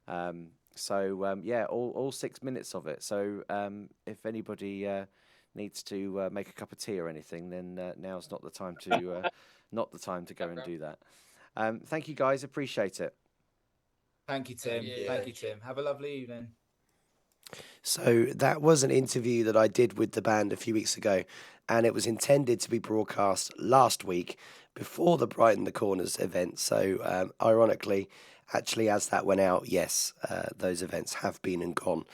All 6 minutes of it. So if anybody needs to make a cup of tea or anything, then now's not the time to go and do that. Thank you guys, appreciate it. Thank you, Tim. Thank you, Tim. Have a lovely evening. So that was an interview that I did with the band a few weeks ago, and it was intended to be broadcast last week before the Brighton the Corners event. So ironically, actually, as that went out, yes, those events have been and gone.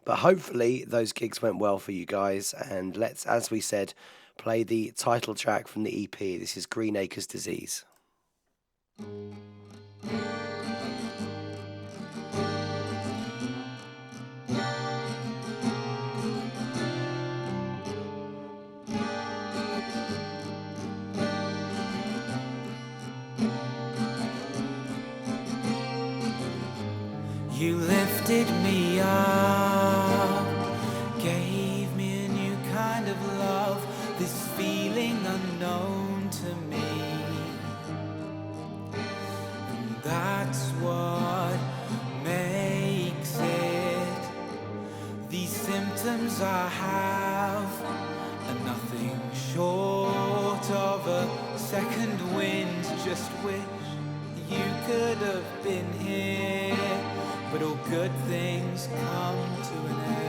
But hopefully those gigs went well for you guys, and let's, as we said, play the title track from the EP. This is Greenacre's Disease. You lifted me up, gave me a new kind of love, this feeling unknown to me. And that's what makes it. These symptoms I have are nothing short of a second wind. Just wish you could have been here. But all good things come to an end.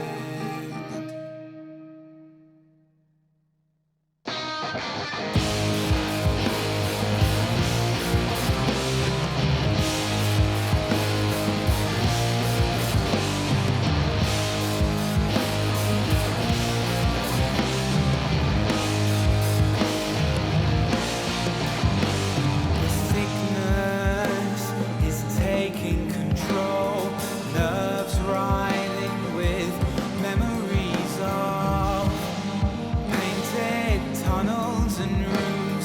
The sickness is taking control. Nerves writhing with memories of painted tunnels and rooms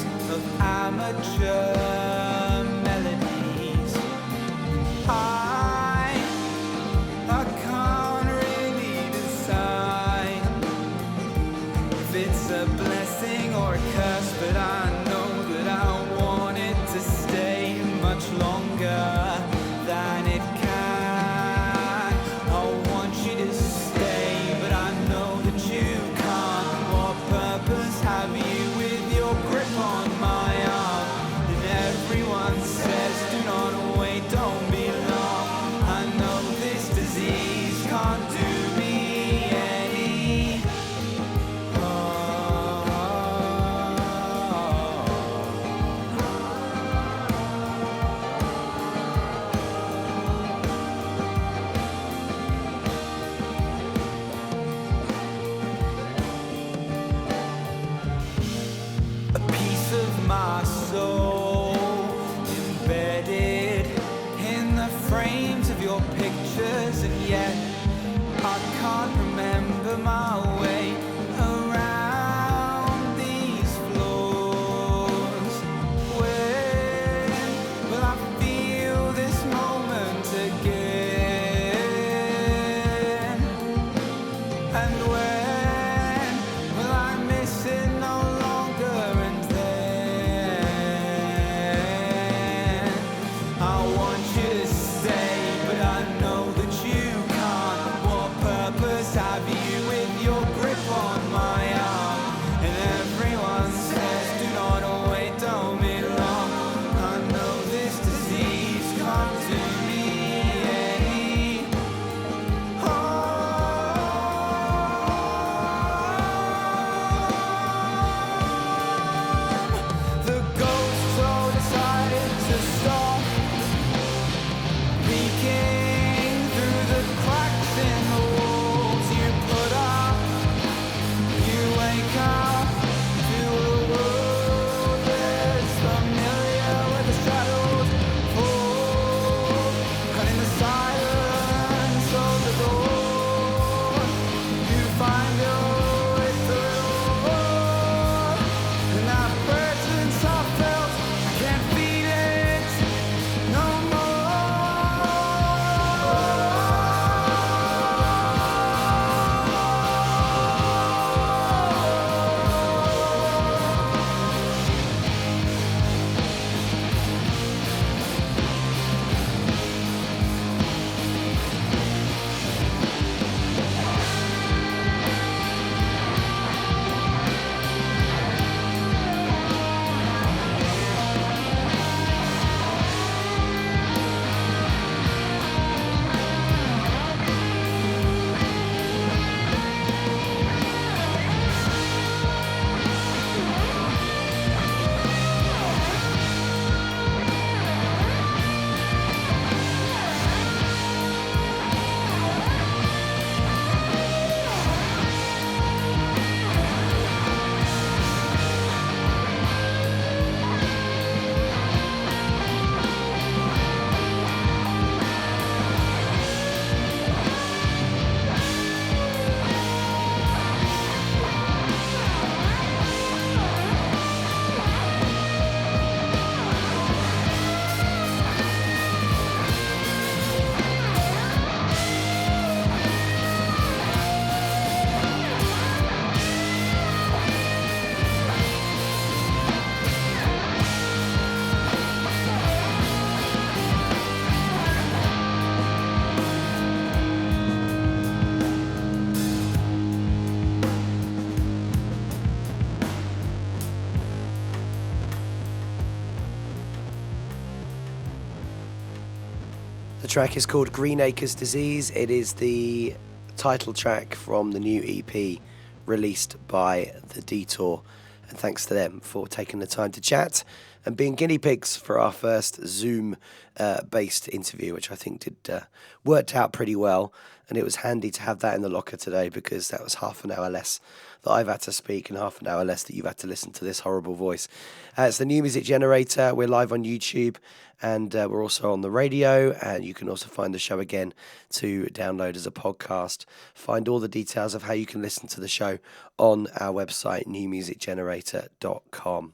The track is called Green Acres Disease. It is the title track from the new EP released by the Detour. And thanks to them for taking the time to chat and being guinea pigs for our first Zoom-based interview, which I think worked out pretty well. And it was handy to have that in the locker today because that was half an hour less that I've had to speak and half an hour less that you've had to listen to this horrible voice. It's the New Music Generator. We're live on YouTube and we're also on the radio, and you can also find the show again to download as a podcast. Find all the details of how you can listen to the show on our website, newmusicgenerator.com.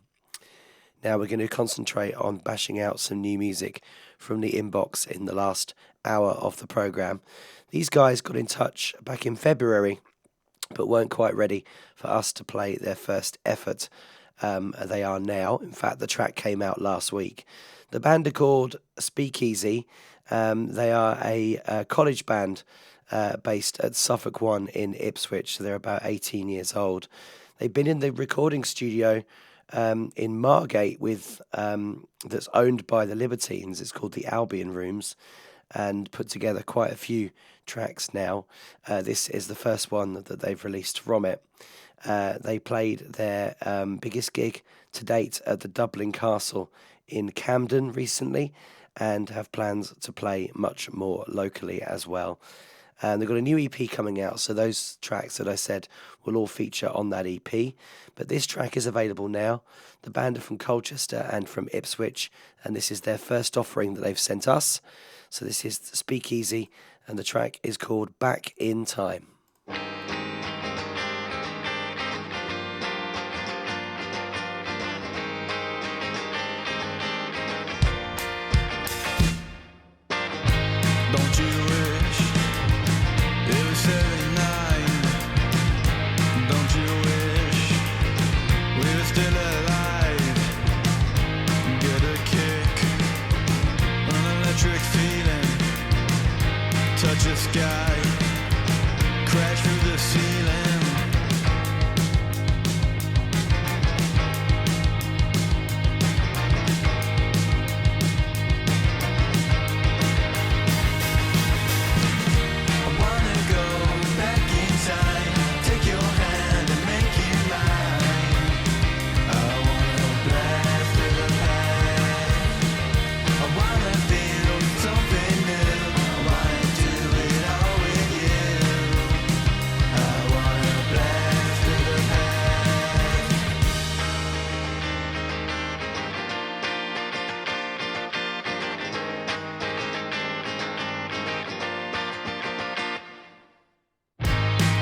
Now we're going to concentrate on bashing out some new music from the inbox in the last hour of the programme. These guys got in touch back in February but weren't quite ready for us to play their first effort. They are now. In fact, the track came out last week. The band are called Speakeasy. They are a college band based at Suffolk 1 in Ipswich. So they're about 18 years old. They've been in the recording studio in Margate that's owned by the Libertines. It's called the Albion Rooms, and put together quite a few tracks now. This is the first one that they've released from it. They played their biggest gig to date at the Dublin Castle in Camden recently, and have plans to play much more locally as well. And they've got a new EP coming out, so those tracks that I said will all feature on that EP. But this track is available now. The band are from Colchester and from Ipswich, and this is their first offering that they've sent us. So this is Speakeasy, and the track is called Back in Time. Don't you wish it was 79? Don't you wish we were still alive? Get a kick, an electric feeling, touch the sky, crash through the ceiling.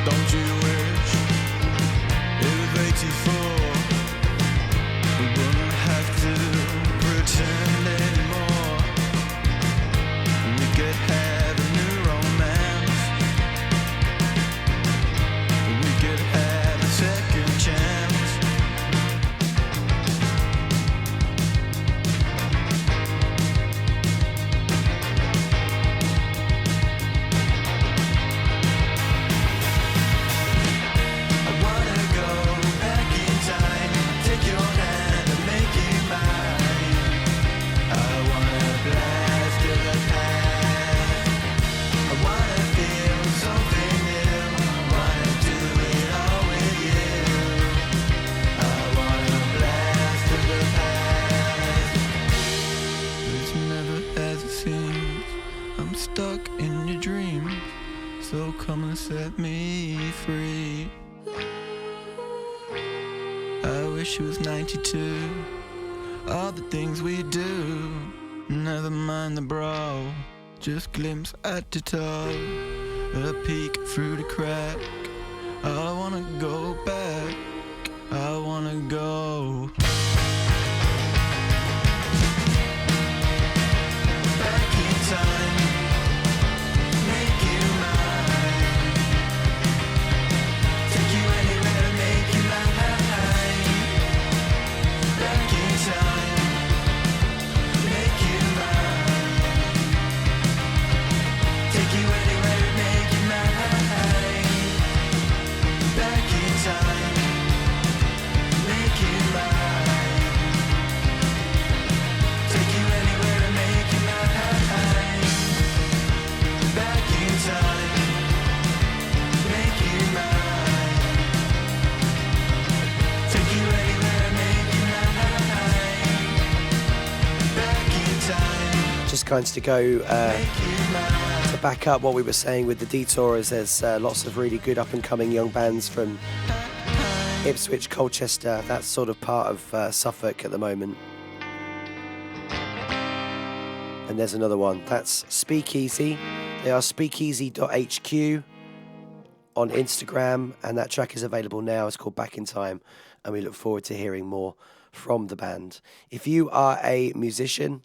Don't you wish it was 84? We wouldn't have to pretend anymore. We could have a new romance. We could have a second chance. Stuck in your dreams, so come and set me free. I wish it was 92. All the things we do, never mind the brawl, just glimpse at the top, a peek through the crack. I wanna go back, I wanna go back in time. Back in kinds to go to back up what we were saying with the Detour, as there's lots of really good up-and-coming young bands from Ipswich, Colchester, that sort of part of Suffolk at the moment. And there's another one, that's Speakeasy. They are speakeasy.hq on Instagram, and that track is available now. It's called Back in Time, and we look forward to hearing more from the band. If you are a musician,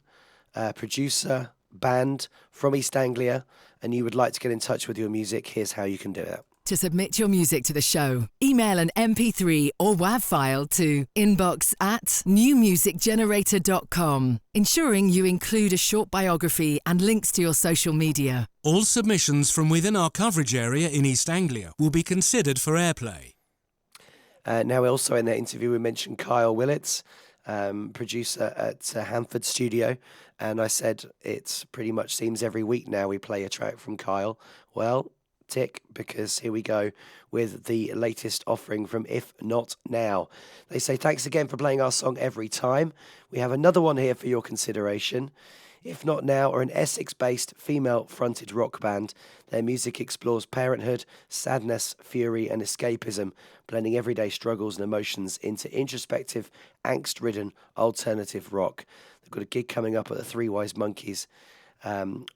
producer, band from East Anglia, and you would like to get in touch with your music, here's how you can do it. To submit your music to the show, email an MP3 or WAV file to inbox@newmusicgenerator.com, ensuring you include a short biography and links to your social media. All submissions from within our coverage area in East Anglia will be considered for airplay. Now, also in that interview, we mentioned Kyle Willett, producer at Hanford Studio, and I said it pretty much seems every week now we play a track from Kyle. Well, tick, because here we go with the latest offering from If Not Now. They say, thanks again for playing our song every time. We have another one here for your consideration. If Not Now are an Essex-based female-fronted rock band. Their music explores parenthood, sadness, fury and escapism, blending everyday struggles and emotions into introspective, angst-ridden alternative rock. They've got a gig coming up at the Three Wise Monkeys on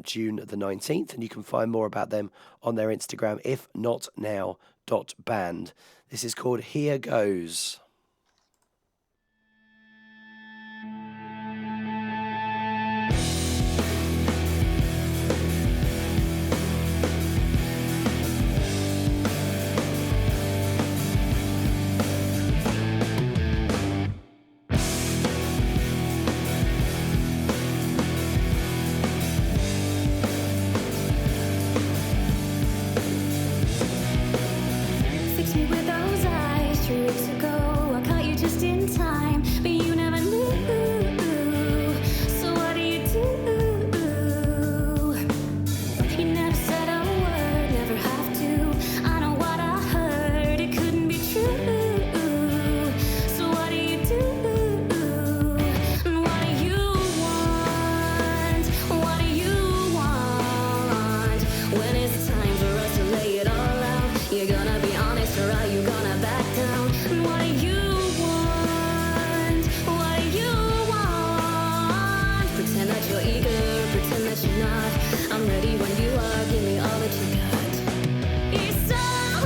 June the 19th, and you can find more about them on their Instagram, ifnotnow.band. This is called Here Goes. With those eyes, 3 weeks ago, I caught you just in time, but you never knew. So what do? You never said a word, never have to. I know what I heard, it couldn't be true. So what do? And what do you want? What do you want? When it's time for us to lay it all out, you're gonna be honest, or are you gonna back down? And what do you want? What do you want? Pretend that you're eager, pretend that you're not. I'm ready when you are, give me all that you got. It's all a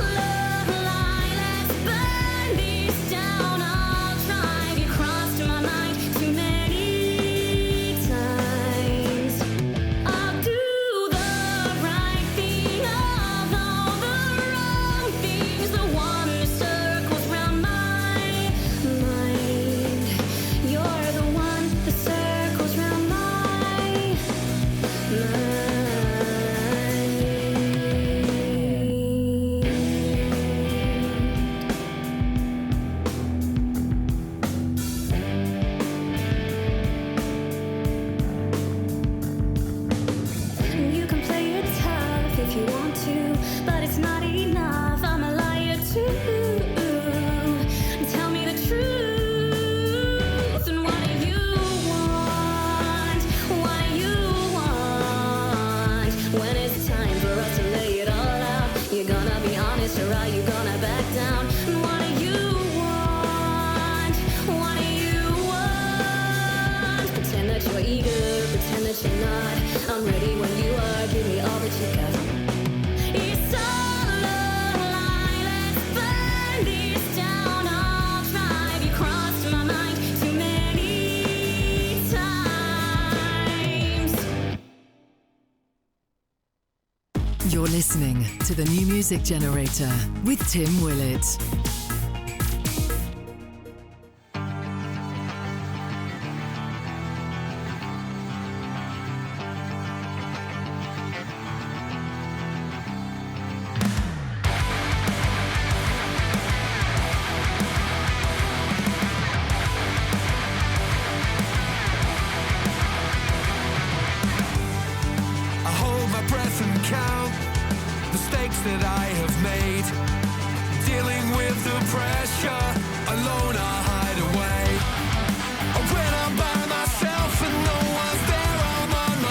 lie, let's burn this down. I'll drive you cross to my mind too many times. I'll do the right thing, I'll know the wrong things, the one that circles round my mind. You're the one that circles round my mind. You can play it tough if you want to, but it's not enough. I'm a liar too. Tell me the truth. And what do you want? What do you want? When it's time for us to lay it all out, you're gonna be honest, or are you gonna back down? And what do you want? What do you want? Pretend that you're eager, pretend that you're not. I'm ready when you are, give me all that you got. It's all a lie, let's burn this down. I'll drive you cross to my mind too many times. You're listening to the New Music Generator with Tim Willett. I hold my breath and count the mistakes that I have made. Dealing with the pressure, alone I hide away. When I'm by myself and no one's there, I'm on my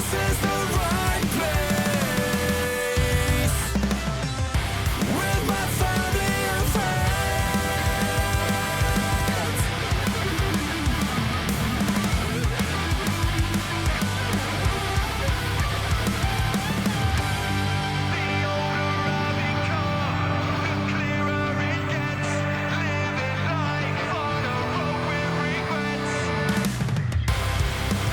This is the right place. With my family and friends.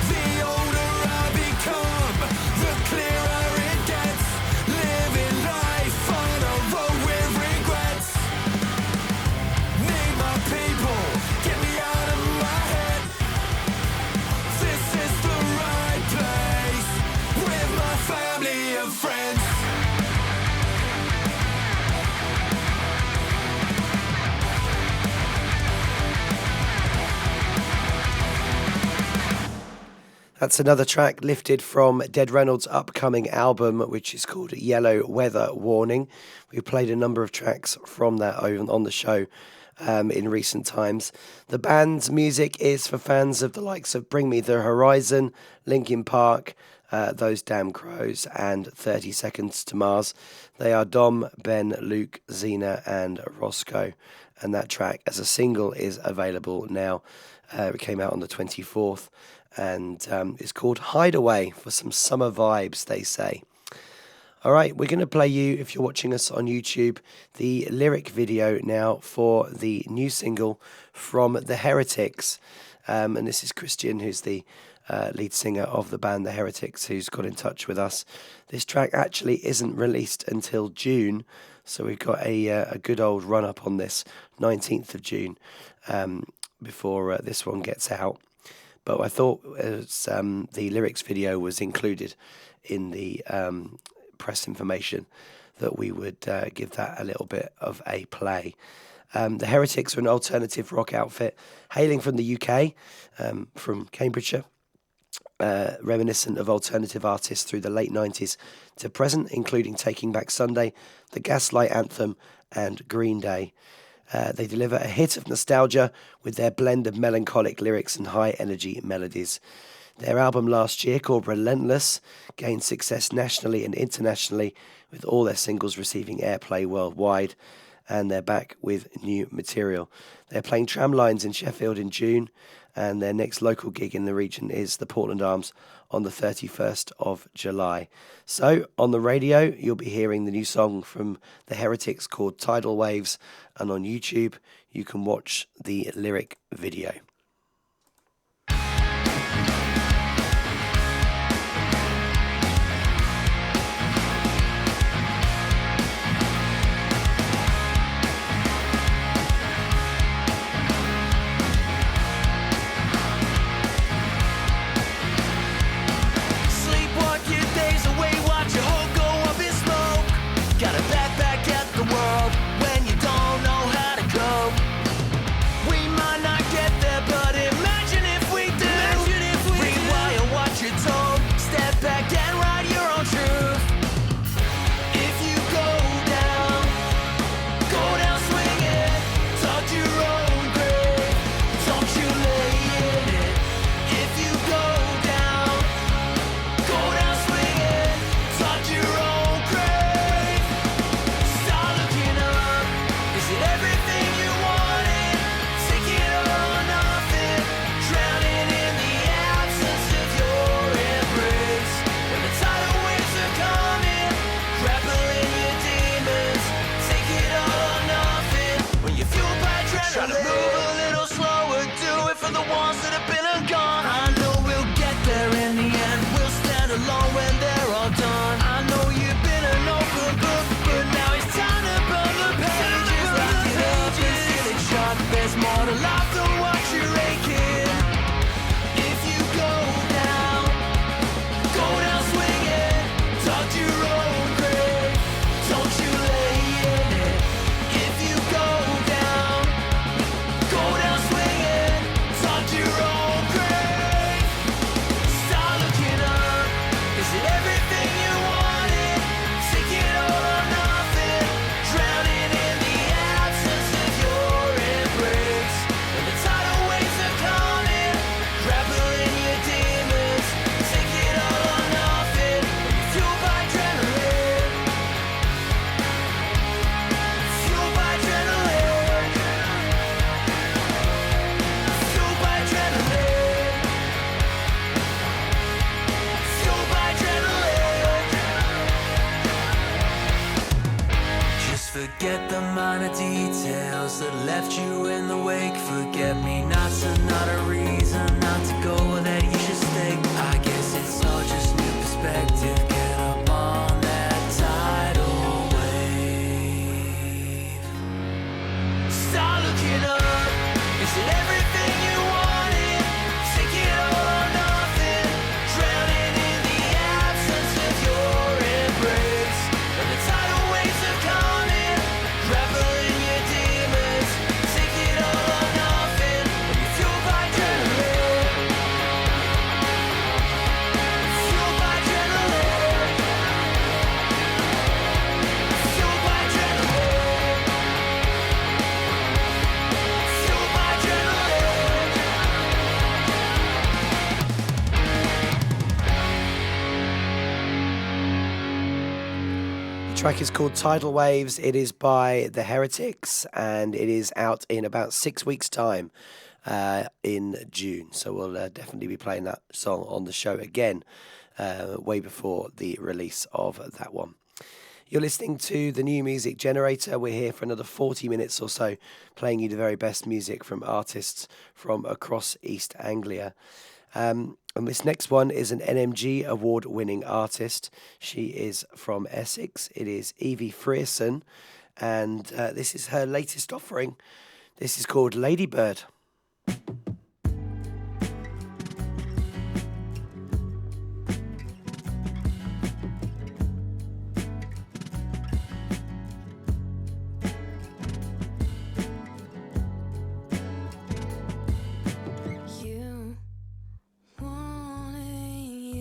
The older I become, the clearer it gets. Living life on a road with regrets. Need my people, get me out of my head. This is the right place. With my family and friends. That's another track lifted from Dead Reynolds' upcoming album, which is called Yellow Weather Warning. We played a number of tracks from that on the show in recent times. The band's music is for fans of the likes of Bring Me the Horizon, Linkin Park, Those Damn Crows, and 30 Seconds to Mars. They are Dom, Ben, Luke, Zena, and Roscoe. And that track as a single is available now. It came out on the 24th. And it's called Hideaway for some summer vibes, they say. All right, we're going to play you, if you're watching us on YouTube, the lyric video now for the new single from The Heretics. And this is Christian, who's the lead singer of the band The Heretics, who's got in touch with us. This track actually isn't released until June, so we've got a good old run-up on this, 19th of June, before this one gets out. But I thought as the lyrics video was included in the press information that we would give that a little bit of a play. The Heretics are an alternative rock outfit hailing from the UK, from Cambridgeshire, reminiscent of alternative artists through the late 90s to present, including Taking Back Sunday, The Gaslight Anthem and Green Day. They deliver a hit of nostalgia with their blend of melancholic lyrics and high-energy melodies. Their album last year, called Relentless, gained success nationally and internationally, with all their singles receiving airplay worldwide, and they're back with new material. They're playing Tramlines in Sheffield in June, and their next local gig in the region is the Portland Arms on the 31st of July. So, on the radio, you'll be hearing the new song from The Heretics called Tidal Waves, and on YouTube, you can watch the lyric video. Sleepwalk your days away, watch your whole go up in smoke. Gotta backpack at the world when you don't know how to cope. We might not get there, left you in the wake. Forget me nots are not a reason not to go, that you should stay. I guess it's all just new perspective. Get up on that tidal wave. Start looking up. Is it everything you wanted? Take it all or nothing. Drowning in the absence of your embrace. And the tidal waves are coming. Grappling your demons. Take it all or nothing. When you're fueled by adrenaline. Fueled by adrenaline. Fueled by adrenaline. Fueled by adrenaline. The track is called Tidal Waves. It is by The Heretics and it is out in about 6 weeks' time in June. So we'll definitely be playing that song on the show again way before the release of that one. You're listening to the New Music Generator. We're here for another 40 minutes or so, playing you the very best music from artists from across East Anglia. And this next one is an NMG award-winning artist. She is from Essex. It is Evie Frierson, and this is her latest offering. This is called Ladybird.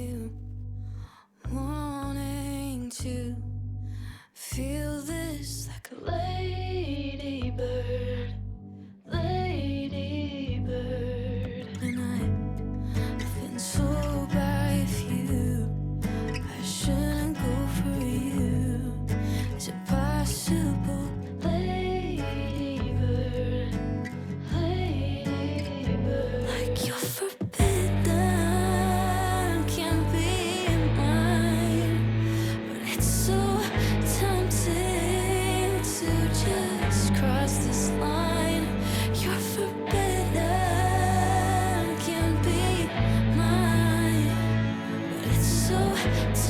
You wanting to feel this like a ladybird, ladybird. And I've been so by you, I shouldn't go for you. Is it possible, ladybird, ladybird? Like you're forbidden, can't be mine. But it's so tempting to just cross this line. You're forbidden, can't be mine. But it's so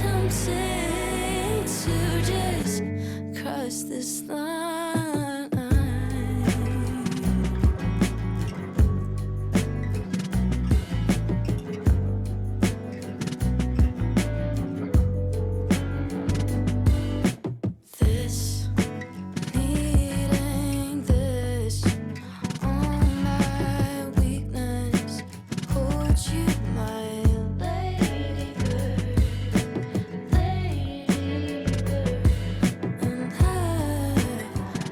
tempting to just cross this line. This, needing this, all my weakness, hold you, my ladybird, ladybird. And I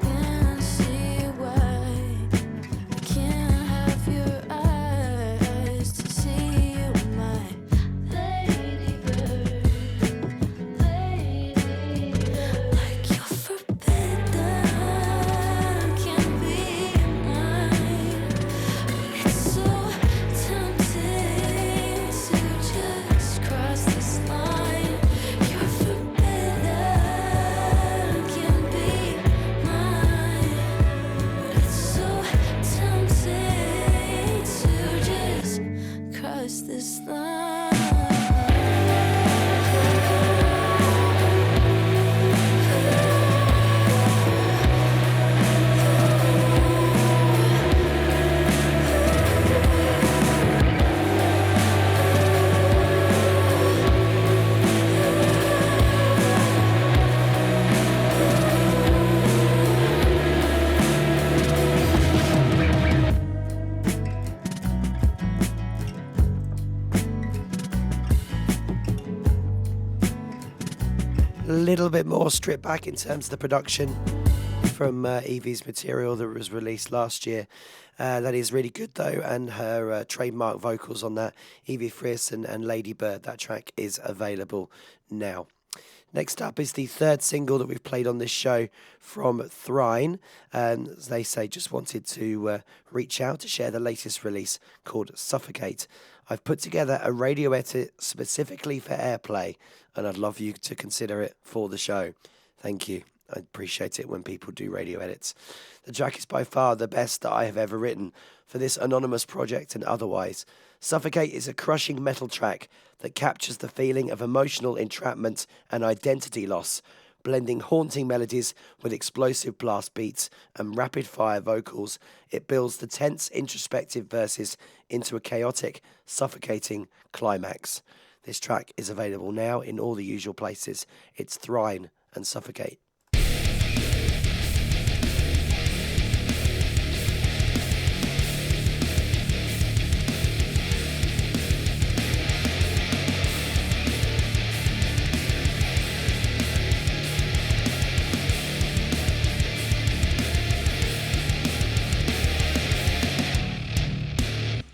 can see why I can't have your eyes to see you, my ladybird, ladybird. Like you're forbidden, can't be mine. It's so tempting to just cross this line. You're forbidden, can't be mine. It's so tempting to just cross this line. A little bit more stripped back in terms of the production from Evie's material that was released last year. That is really good though, and her trademark vocals on that, Evie Frierson and Lady Bird, that track is available now. Next up is the third single that we've played on this show from Thrine, and as they say, just wanted to reach out to share the latest release called Suffocate. I've put together a radio edit specifically for airplay, and I'd love you to consider it for the show. Thank you. I appreciate it when people do radio edits. The track is by far the best that I have ever written for this anonymous project and otherwise. Suffocate is a crushing metal track that captures the feeling of emotional entrapment and identity loss, blending haunting melodies with explosive blast beats and rapid-fire vocals. It builds the tense, introspective verses into a chaotic, suffocating climax. This track is available now in all the usual places. It's Thrine and Suffocate.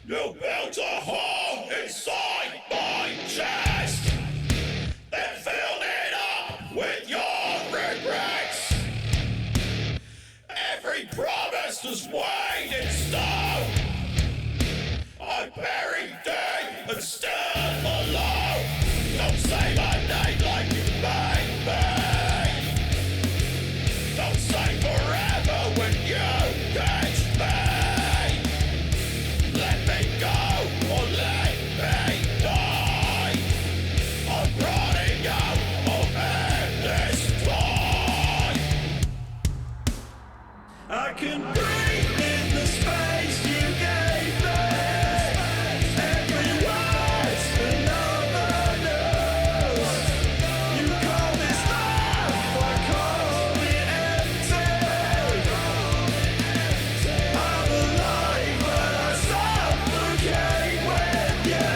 You built a hole inside my chest, then filled it up with your regrets. Every promise was weighed in stone. I buried deep and still alone. Don't say my name like you made me. Don't say forever when you catch me. Let me go or let me die. I'm running out of endless time. I can breathe in the space you gave me. Every word's another news. You call this love, I call it empty. I'm alive, but I suffocate with you.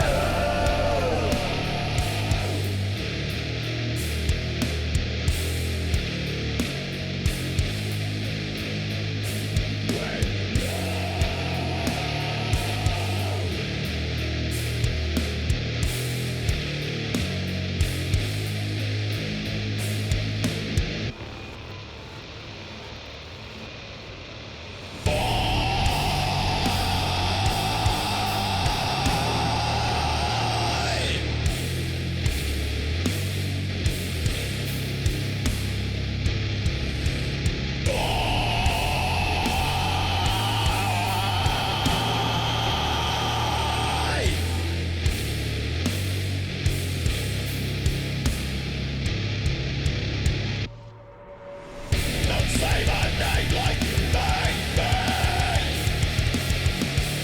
Don't say my name like you made me.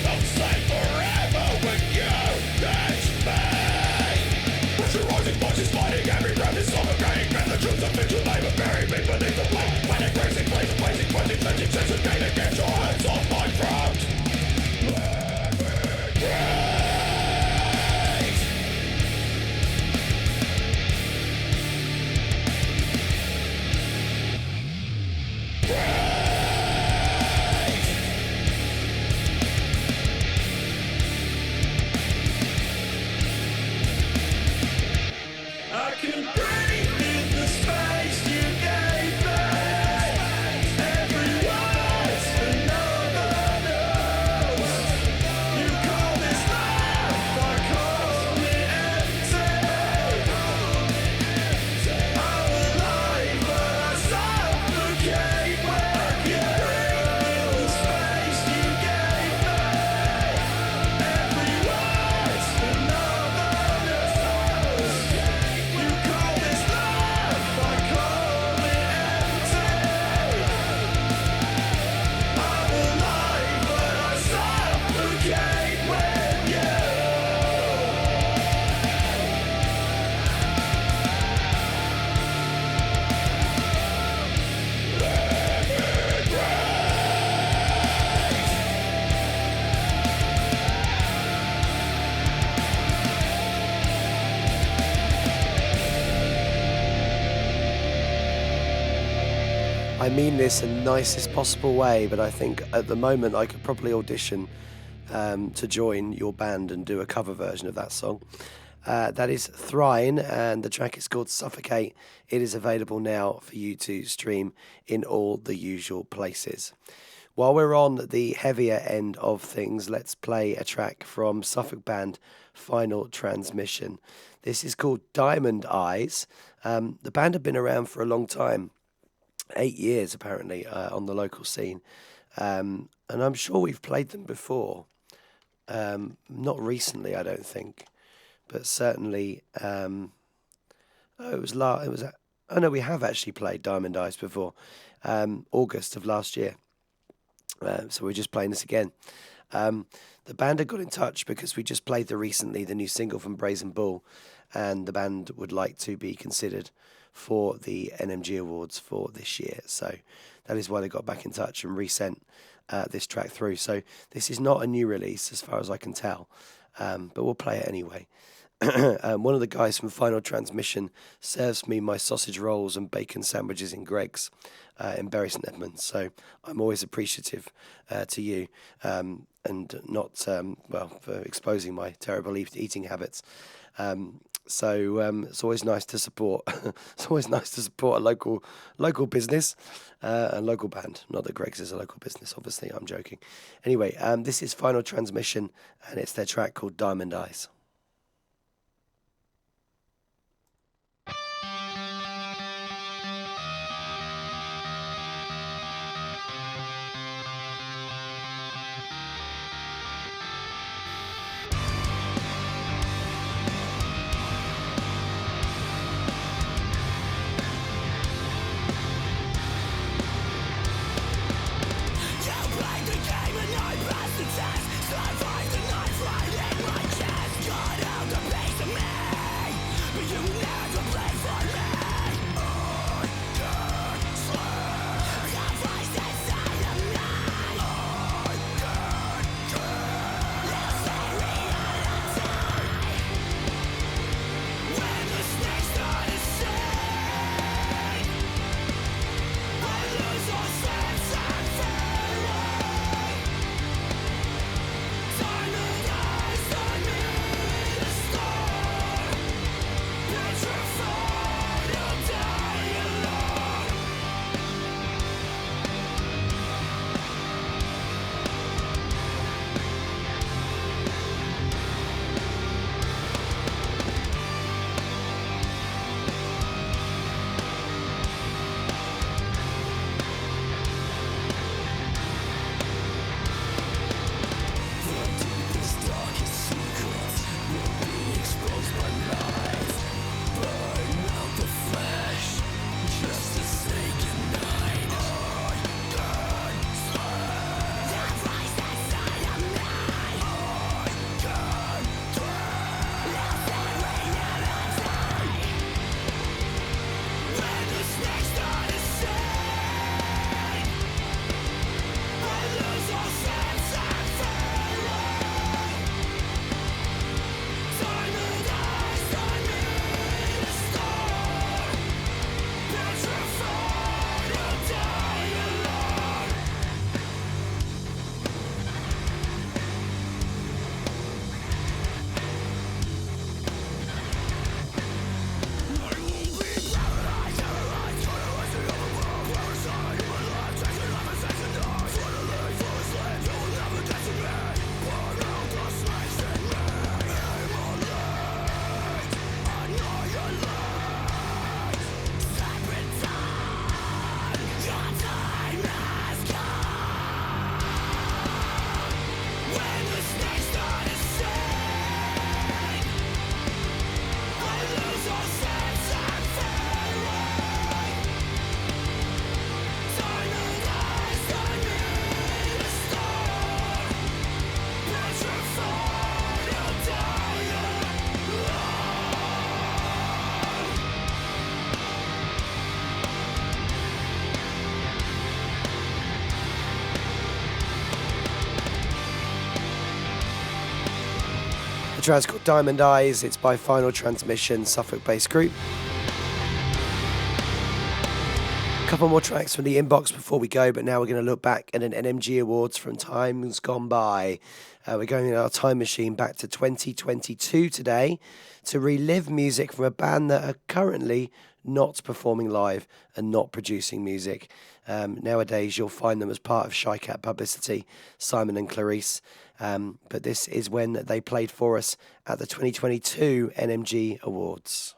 Don't say forever when you catch me. Pressurizing voices fighting every breath is suffocating. And the truth of it you lay but bury me beneath the blade. When it breaks, it plays a blazing, blazing, blazing sense of gain and get your hands off my throat. Let me breathe. I can breathe in the space you gave me. Every word's another news. You call this love, I call it empty. I'm alive, but I suffocate with you. Breathe in the space you gave me. Every word's another news. You call this love, I call it empty. I'm alive, but I suffocate with you. I mean this in the nicest possible way, but I think at the moment I could probably audition to join your band and do a cover version of that song. That is Thrine, and the track is called Suffocate. It is available now for you to stream in all the usual places. While we're on the heavier end of things, let's play a track from Suffolk band Final Transmission. This is called Diamond Eyes. The band have been around for a long time. 8 years apparently on the local scene, and I'm sure we've played them before. Not recently, I don't think, but certainly. Oh, it was It was. Oh no, we have actually played Diamond Eyes before, August of last year. So we're just playing this again. The band had got in touch because we just played the new single from Brazen Bull, and the band would like to be considered for the NMG Awards for this year. So that is why they got back in touch and resent this track through. So this is not a new release as far as I can tell, but we'll play it anyway. One of the guys from Final Transmission serves me my sausage rolls and bacon sandwiches in Greg's in Bury St Edmunds. So I'm always appreciative to you, and not for exposing my terrible eating habits. It's always nice to support. It's always nice to support a local business, a local band. Not that Greg's is a local business, obviously. I'm joking. Anyway, this is Final Transmission, and it's their track called Diamond Eyes. The track's called Diamond Eyes. It's by Final Transmission, Suffolk-based group. A couple more tracks from the inbox before we go, but now we're going to look back at an NMG Awards from times gone by. We're going in our time machine back to 2022 today to relive music from a band that are currently not performing live and not producing music. Nowadays, you'll find them as part of Shy Cat Publicity, Simon and Clarice. But this is when they played for us at the 2022 NMG Awards.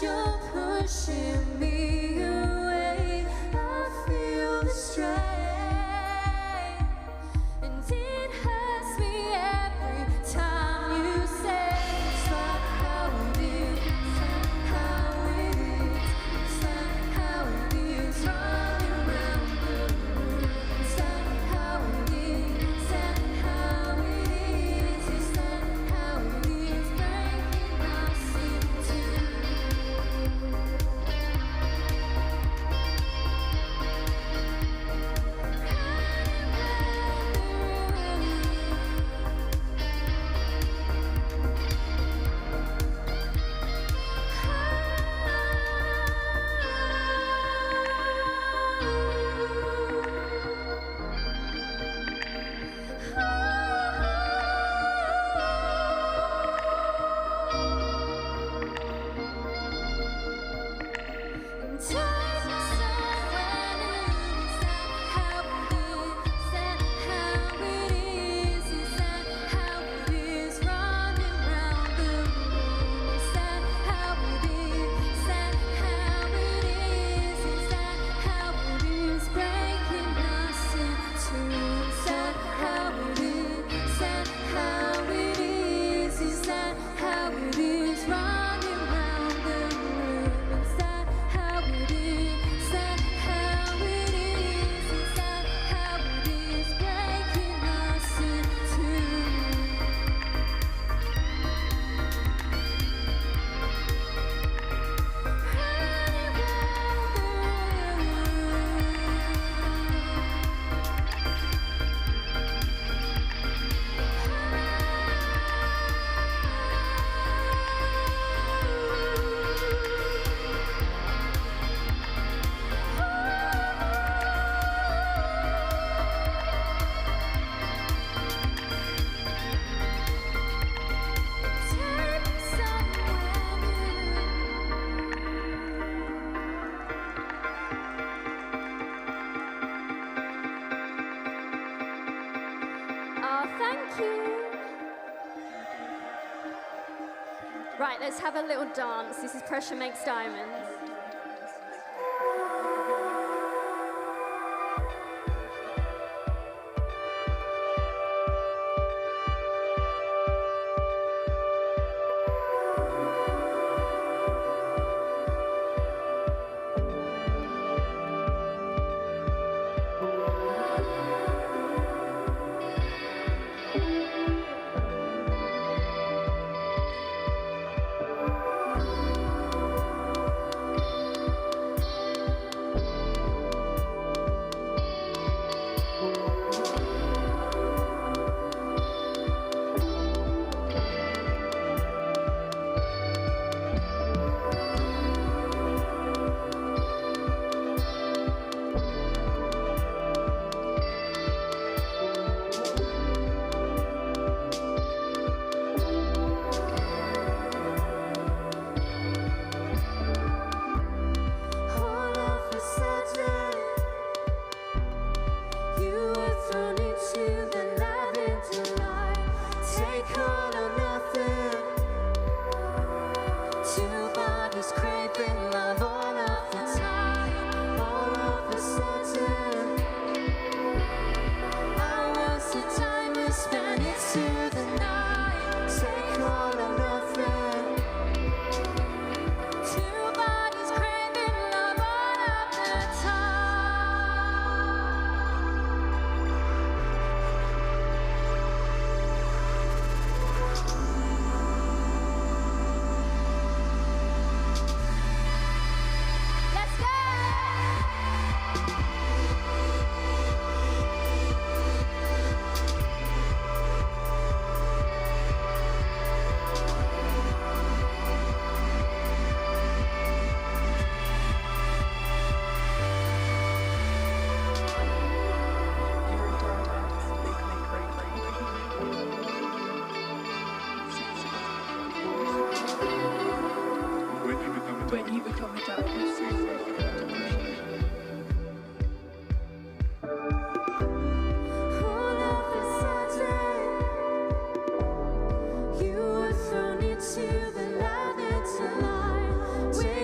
you're pushing me away. I feel the strain, and it hurts me every time you say it's not how it is, how it is, it's not how it is, running round the room. It's not how it is, it's not how it is, it's not how it is, breaking us in two. Thank you. Right, let's have a little dance. This is Pressure Makes Diamonds. To the light, it's a lie.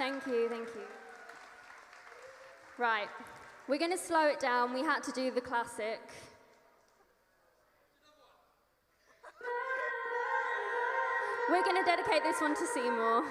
Thank you, thank you. Right, we're going to slow it down. We had to do the classic. We're going to dedicate this one to Seymour.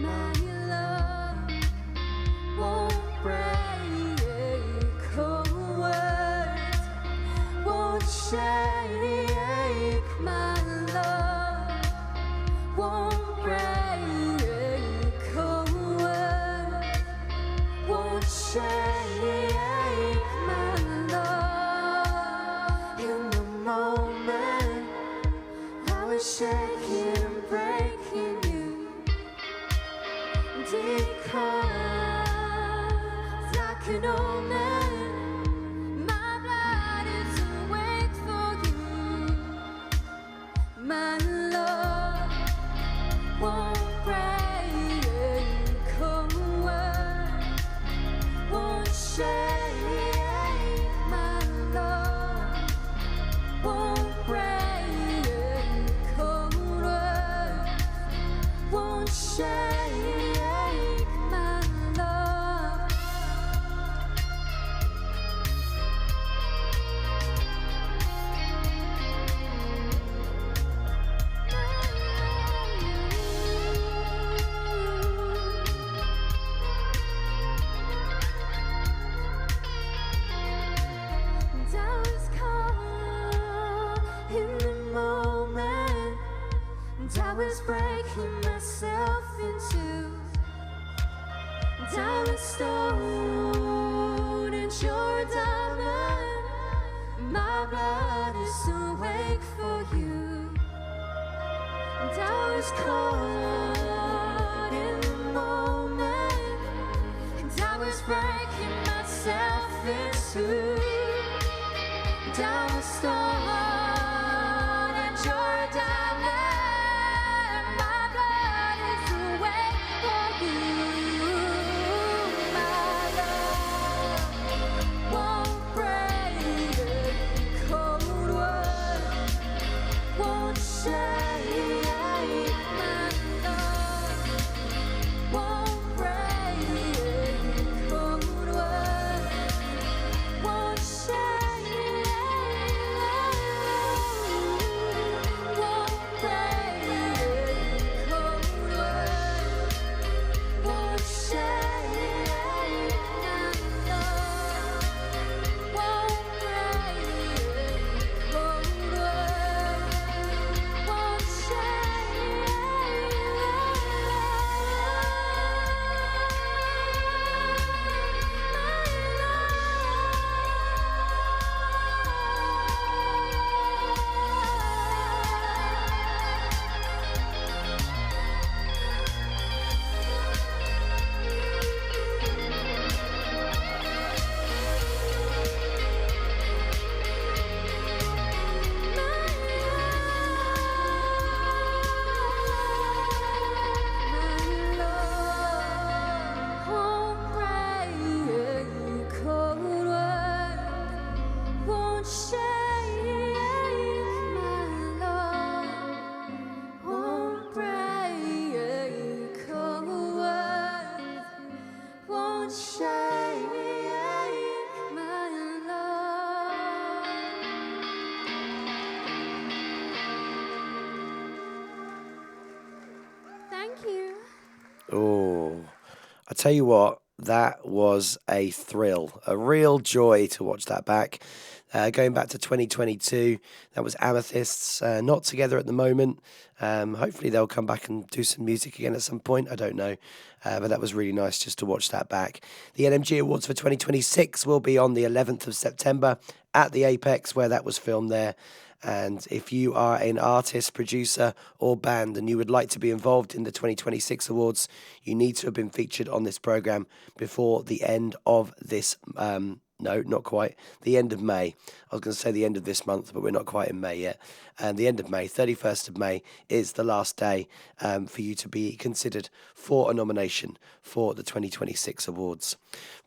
My love won't break a word, won't shake. My love won't break a word, won't shake. My love in the moment I was shaking and breaking you. Because like an old man, my blood is awake for you. My love won't break a word, won't shake. My love won't break a word, won't shake. I was breaking myself into, and I was stone and you're a diamond. My blood is awake for you, and I was caught in the moment, and I was breaking myself into, and I was stone and you're a diamond. Oh, I tell you what, that was a thrill, a real joy to watch that back. Going back to 2022, that was Amethysts, not together at the moment. Hopefully they'll come back and do some music again at some point. I don't know. But that was really nice just to watch that back. The NMG Awards for 2026 will be on the 11th of September at the Apex, where that was filmed there. And if you are an artist, producer, or band and you would like to be involved in the 2026 awards, you need to have been featured on this programme before the end of this. No, not quite. The end of May. I was going to say the end of this month, but we're not quite in May yet. And the end of May, 31st of May, is the last day for you to be considered for a nomination for the 2026 awards.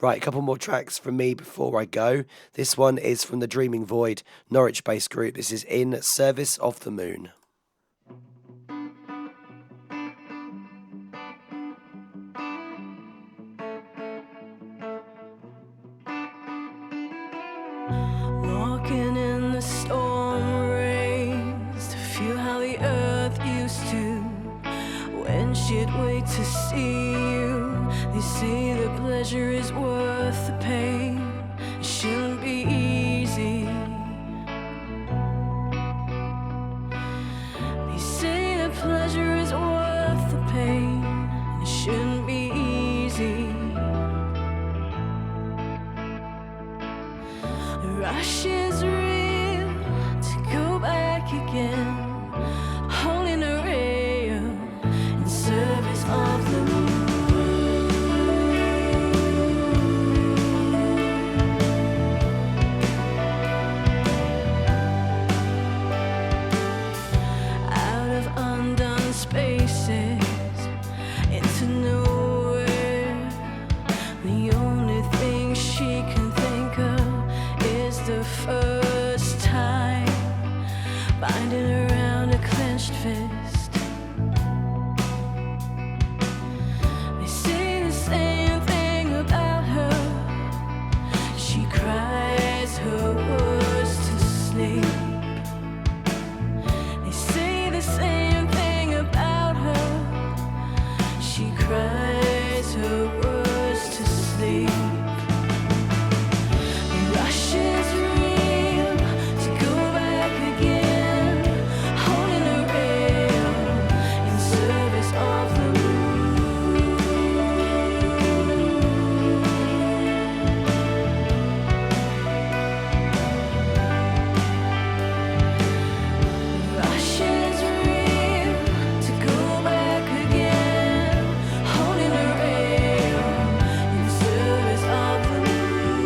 Right, a couple more tracks from me before I go. This one is from the Dreaming Void, Norwich-based group. This is In Service of the Moon. Walking in the storm rains to feel how the earth used to when she'd wait to see you. They say the pleasure is worth the pain. It shouldn't be easy. They say the pleasure is worth the pain. It shouldn't be easy. The rush is real to go back again, holding a rail in service of the moon. Out of undone spaces, into nowhere. The only thing she can think of is the first time, binding around a clenched fist. They say the same thing about her. She cries her words to sleep. They say the same thing about her. She cries her words to sleep. The rush is real to go back again, holding a rail in service of the moon. The rush is real to go back again, holding a rail in service of the moon.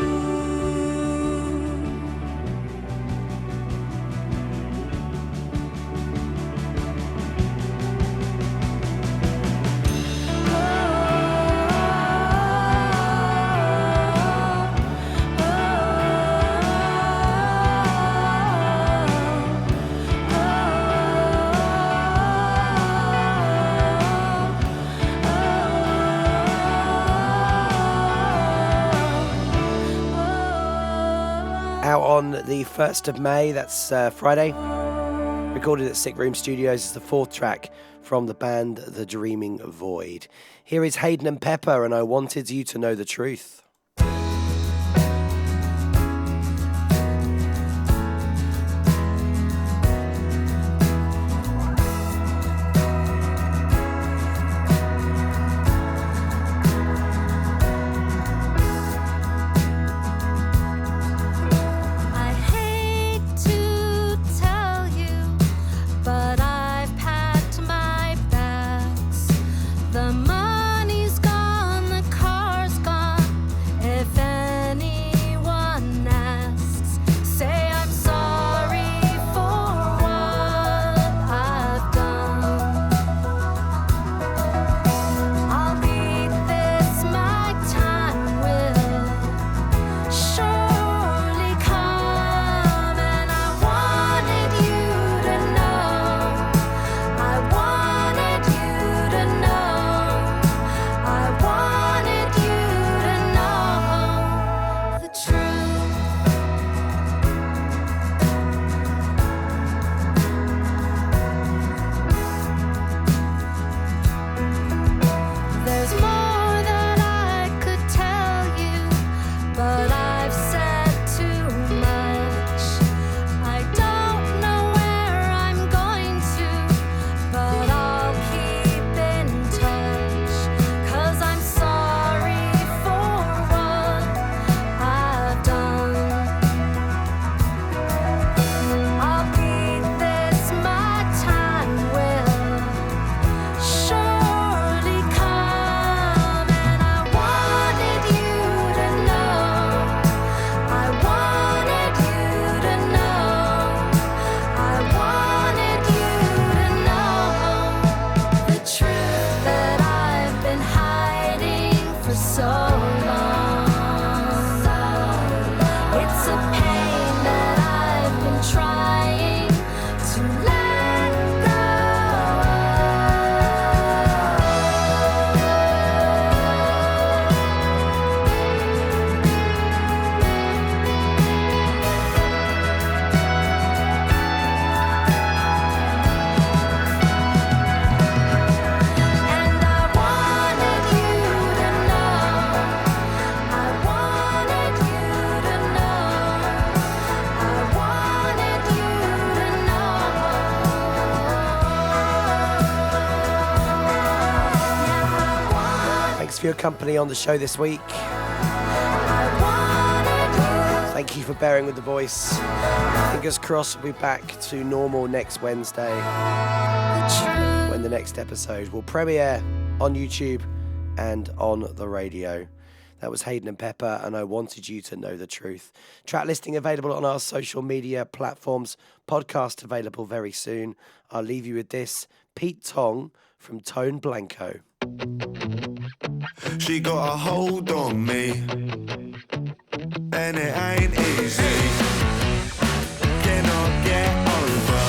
Out on the 1st of May, that's Friday. Recorded at Sick Room Studios, is the fourth track from the band The Dreaming Void. Here is Hayden and Pepper, and I Wanted You to Know the Truth. I hate to tell you, but I've packed my bags. The money's gone, the car's gone. Thanks for your company on the show this week. Thank you for bearing with the voice. Fingers crossed we'll be back to normal next Wednesday when the next episode will premiere on YouTube and on the radio. That was Hayden and Pepper, and I Wanted You to Know the Truth. Track listing available on our social media platforms. Podcast available very soon. I'll leave you with this. Pete Tong from Tone Blanco. She got a hold on me, and it ain't easy. Cannot get over,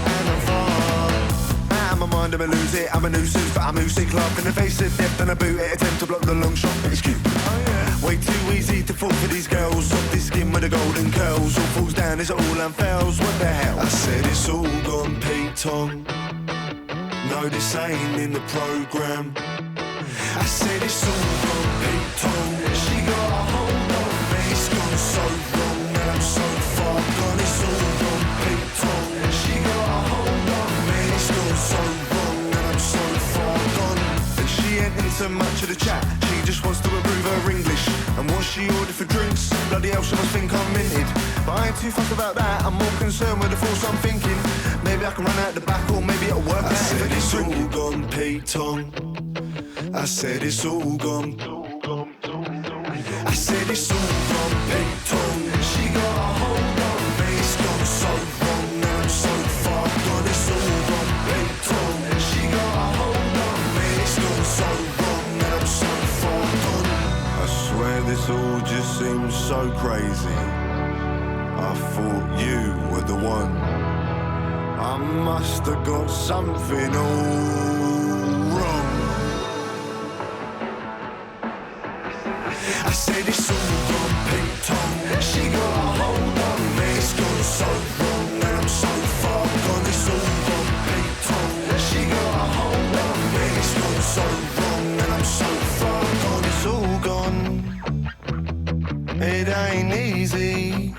and I'm far. Out of my mind, I'ma lose it. I'm a nuisance, but I'm who sick love. In the face of death, and I boot it. Attempt to block the long shot, but it's cute. Way too easy to fall for these girls. Soft this skin with the golden curls. All falls down, it's all and fails. What the hell? I said it's all gone, Pete Tong. No, this ain't in the programme. I said it's all gone, Pete Tong. She got a hold on me. It's gone so wrong, and I'm so far gone. It's all gone, Pete Tong. She got a hold on me. It's gone so wrong, and I'm so far gone. And she ain't into much of the chat. She just wants to improve her English. And what she ordered for drinks, bloody hell, she must think I'm minted. But I ain't too fussed about that. I'm more concerned with the force I'm thinking. Maybe I can run out the back, or maybe it'll work out. I said it's all gone, Pete Tong. I said it's all gone. I said it's all gone, Pete Tong. She got a hold on me. It's gone so wrong, and I'm so far gone. It's all gone, Pete Tong. She got a hold on me. It's gone so wrong, and I'm so far gone. I swear this all just seems so crazy. I thought you were the one. I must have got something all wrong. I said it's all gone, Pete Tong. She got a hold on me. It's gone so wrong, and I'm so far gone. It's all gone, Pete Tong. She got a hold on me. It's gone so wrong, and I'm so far gone. It's all gone. It ain't easy.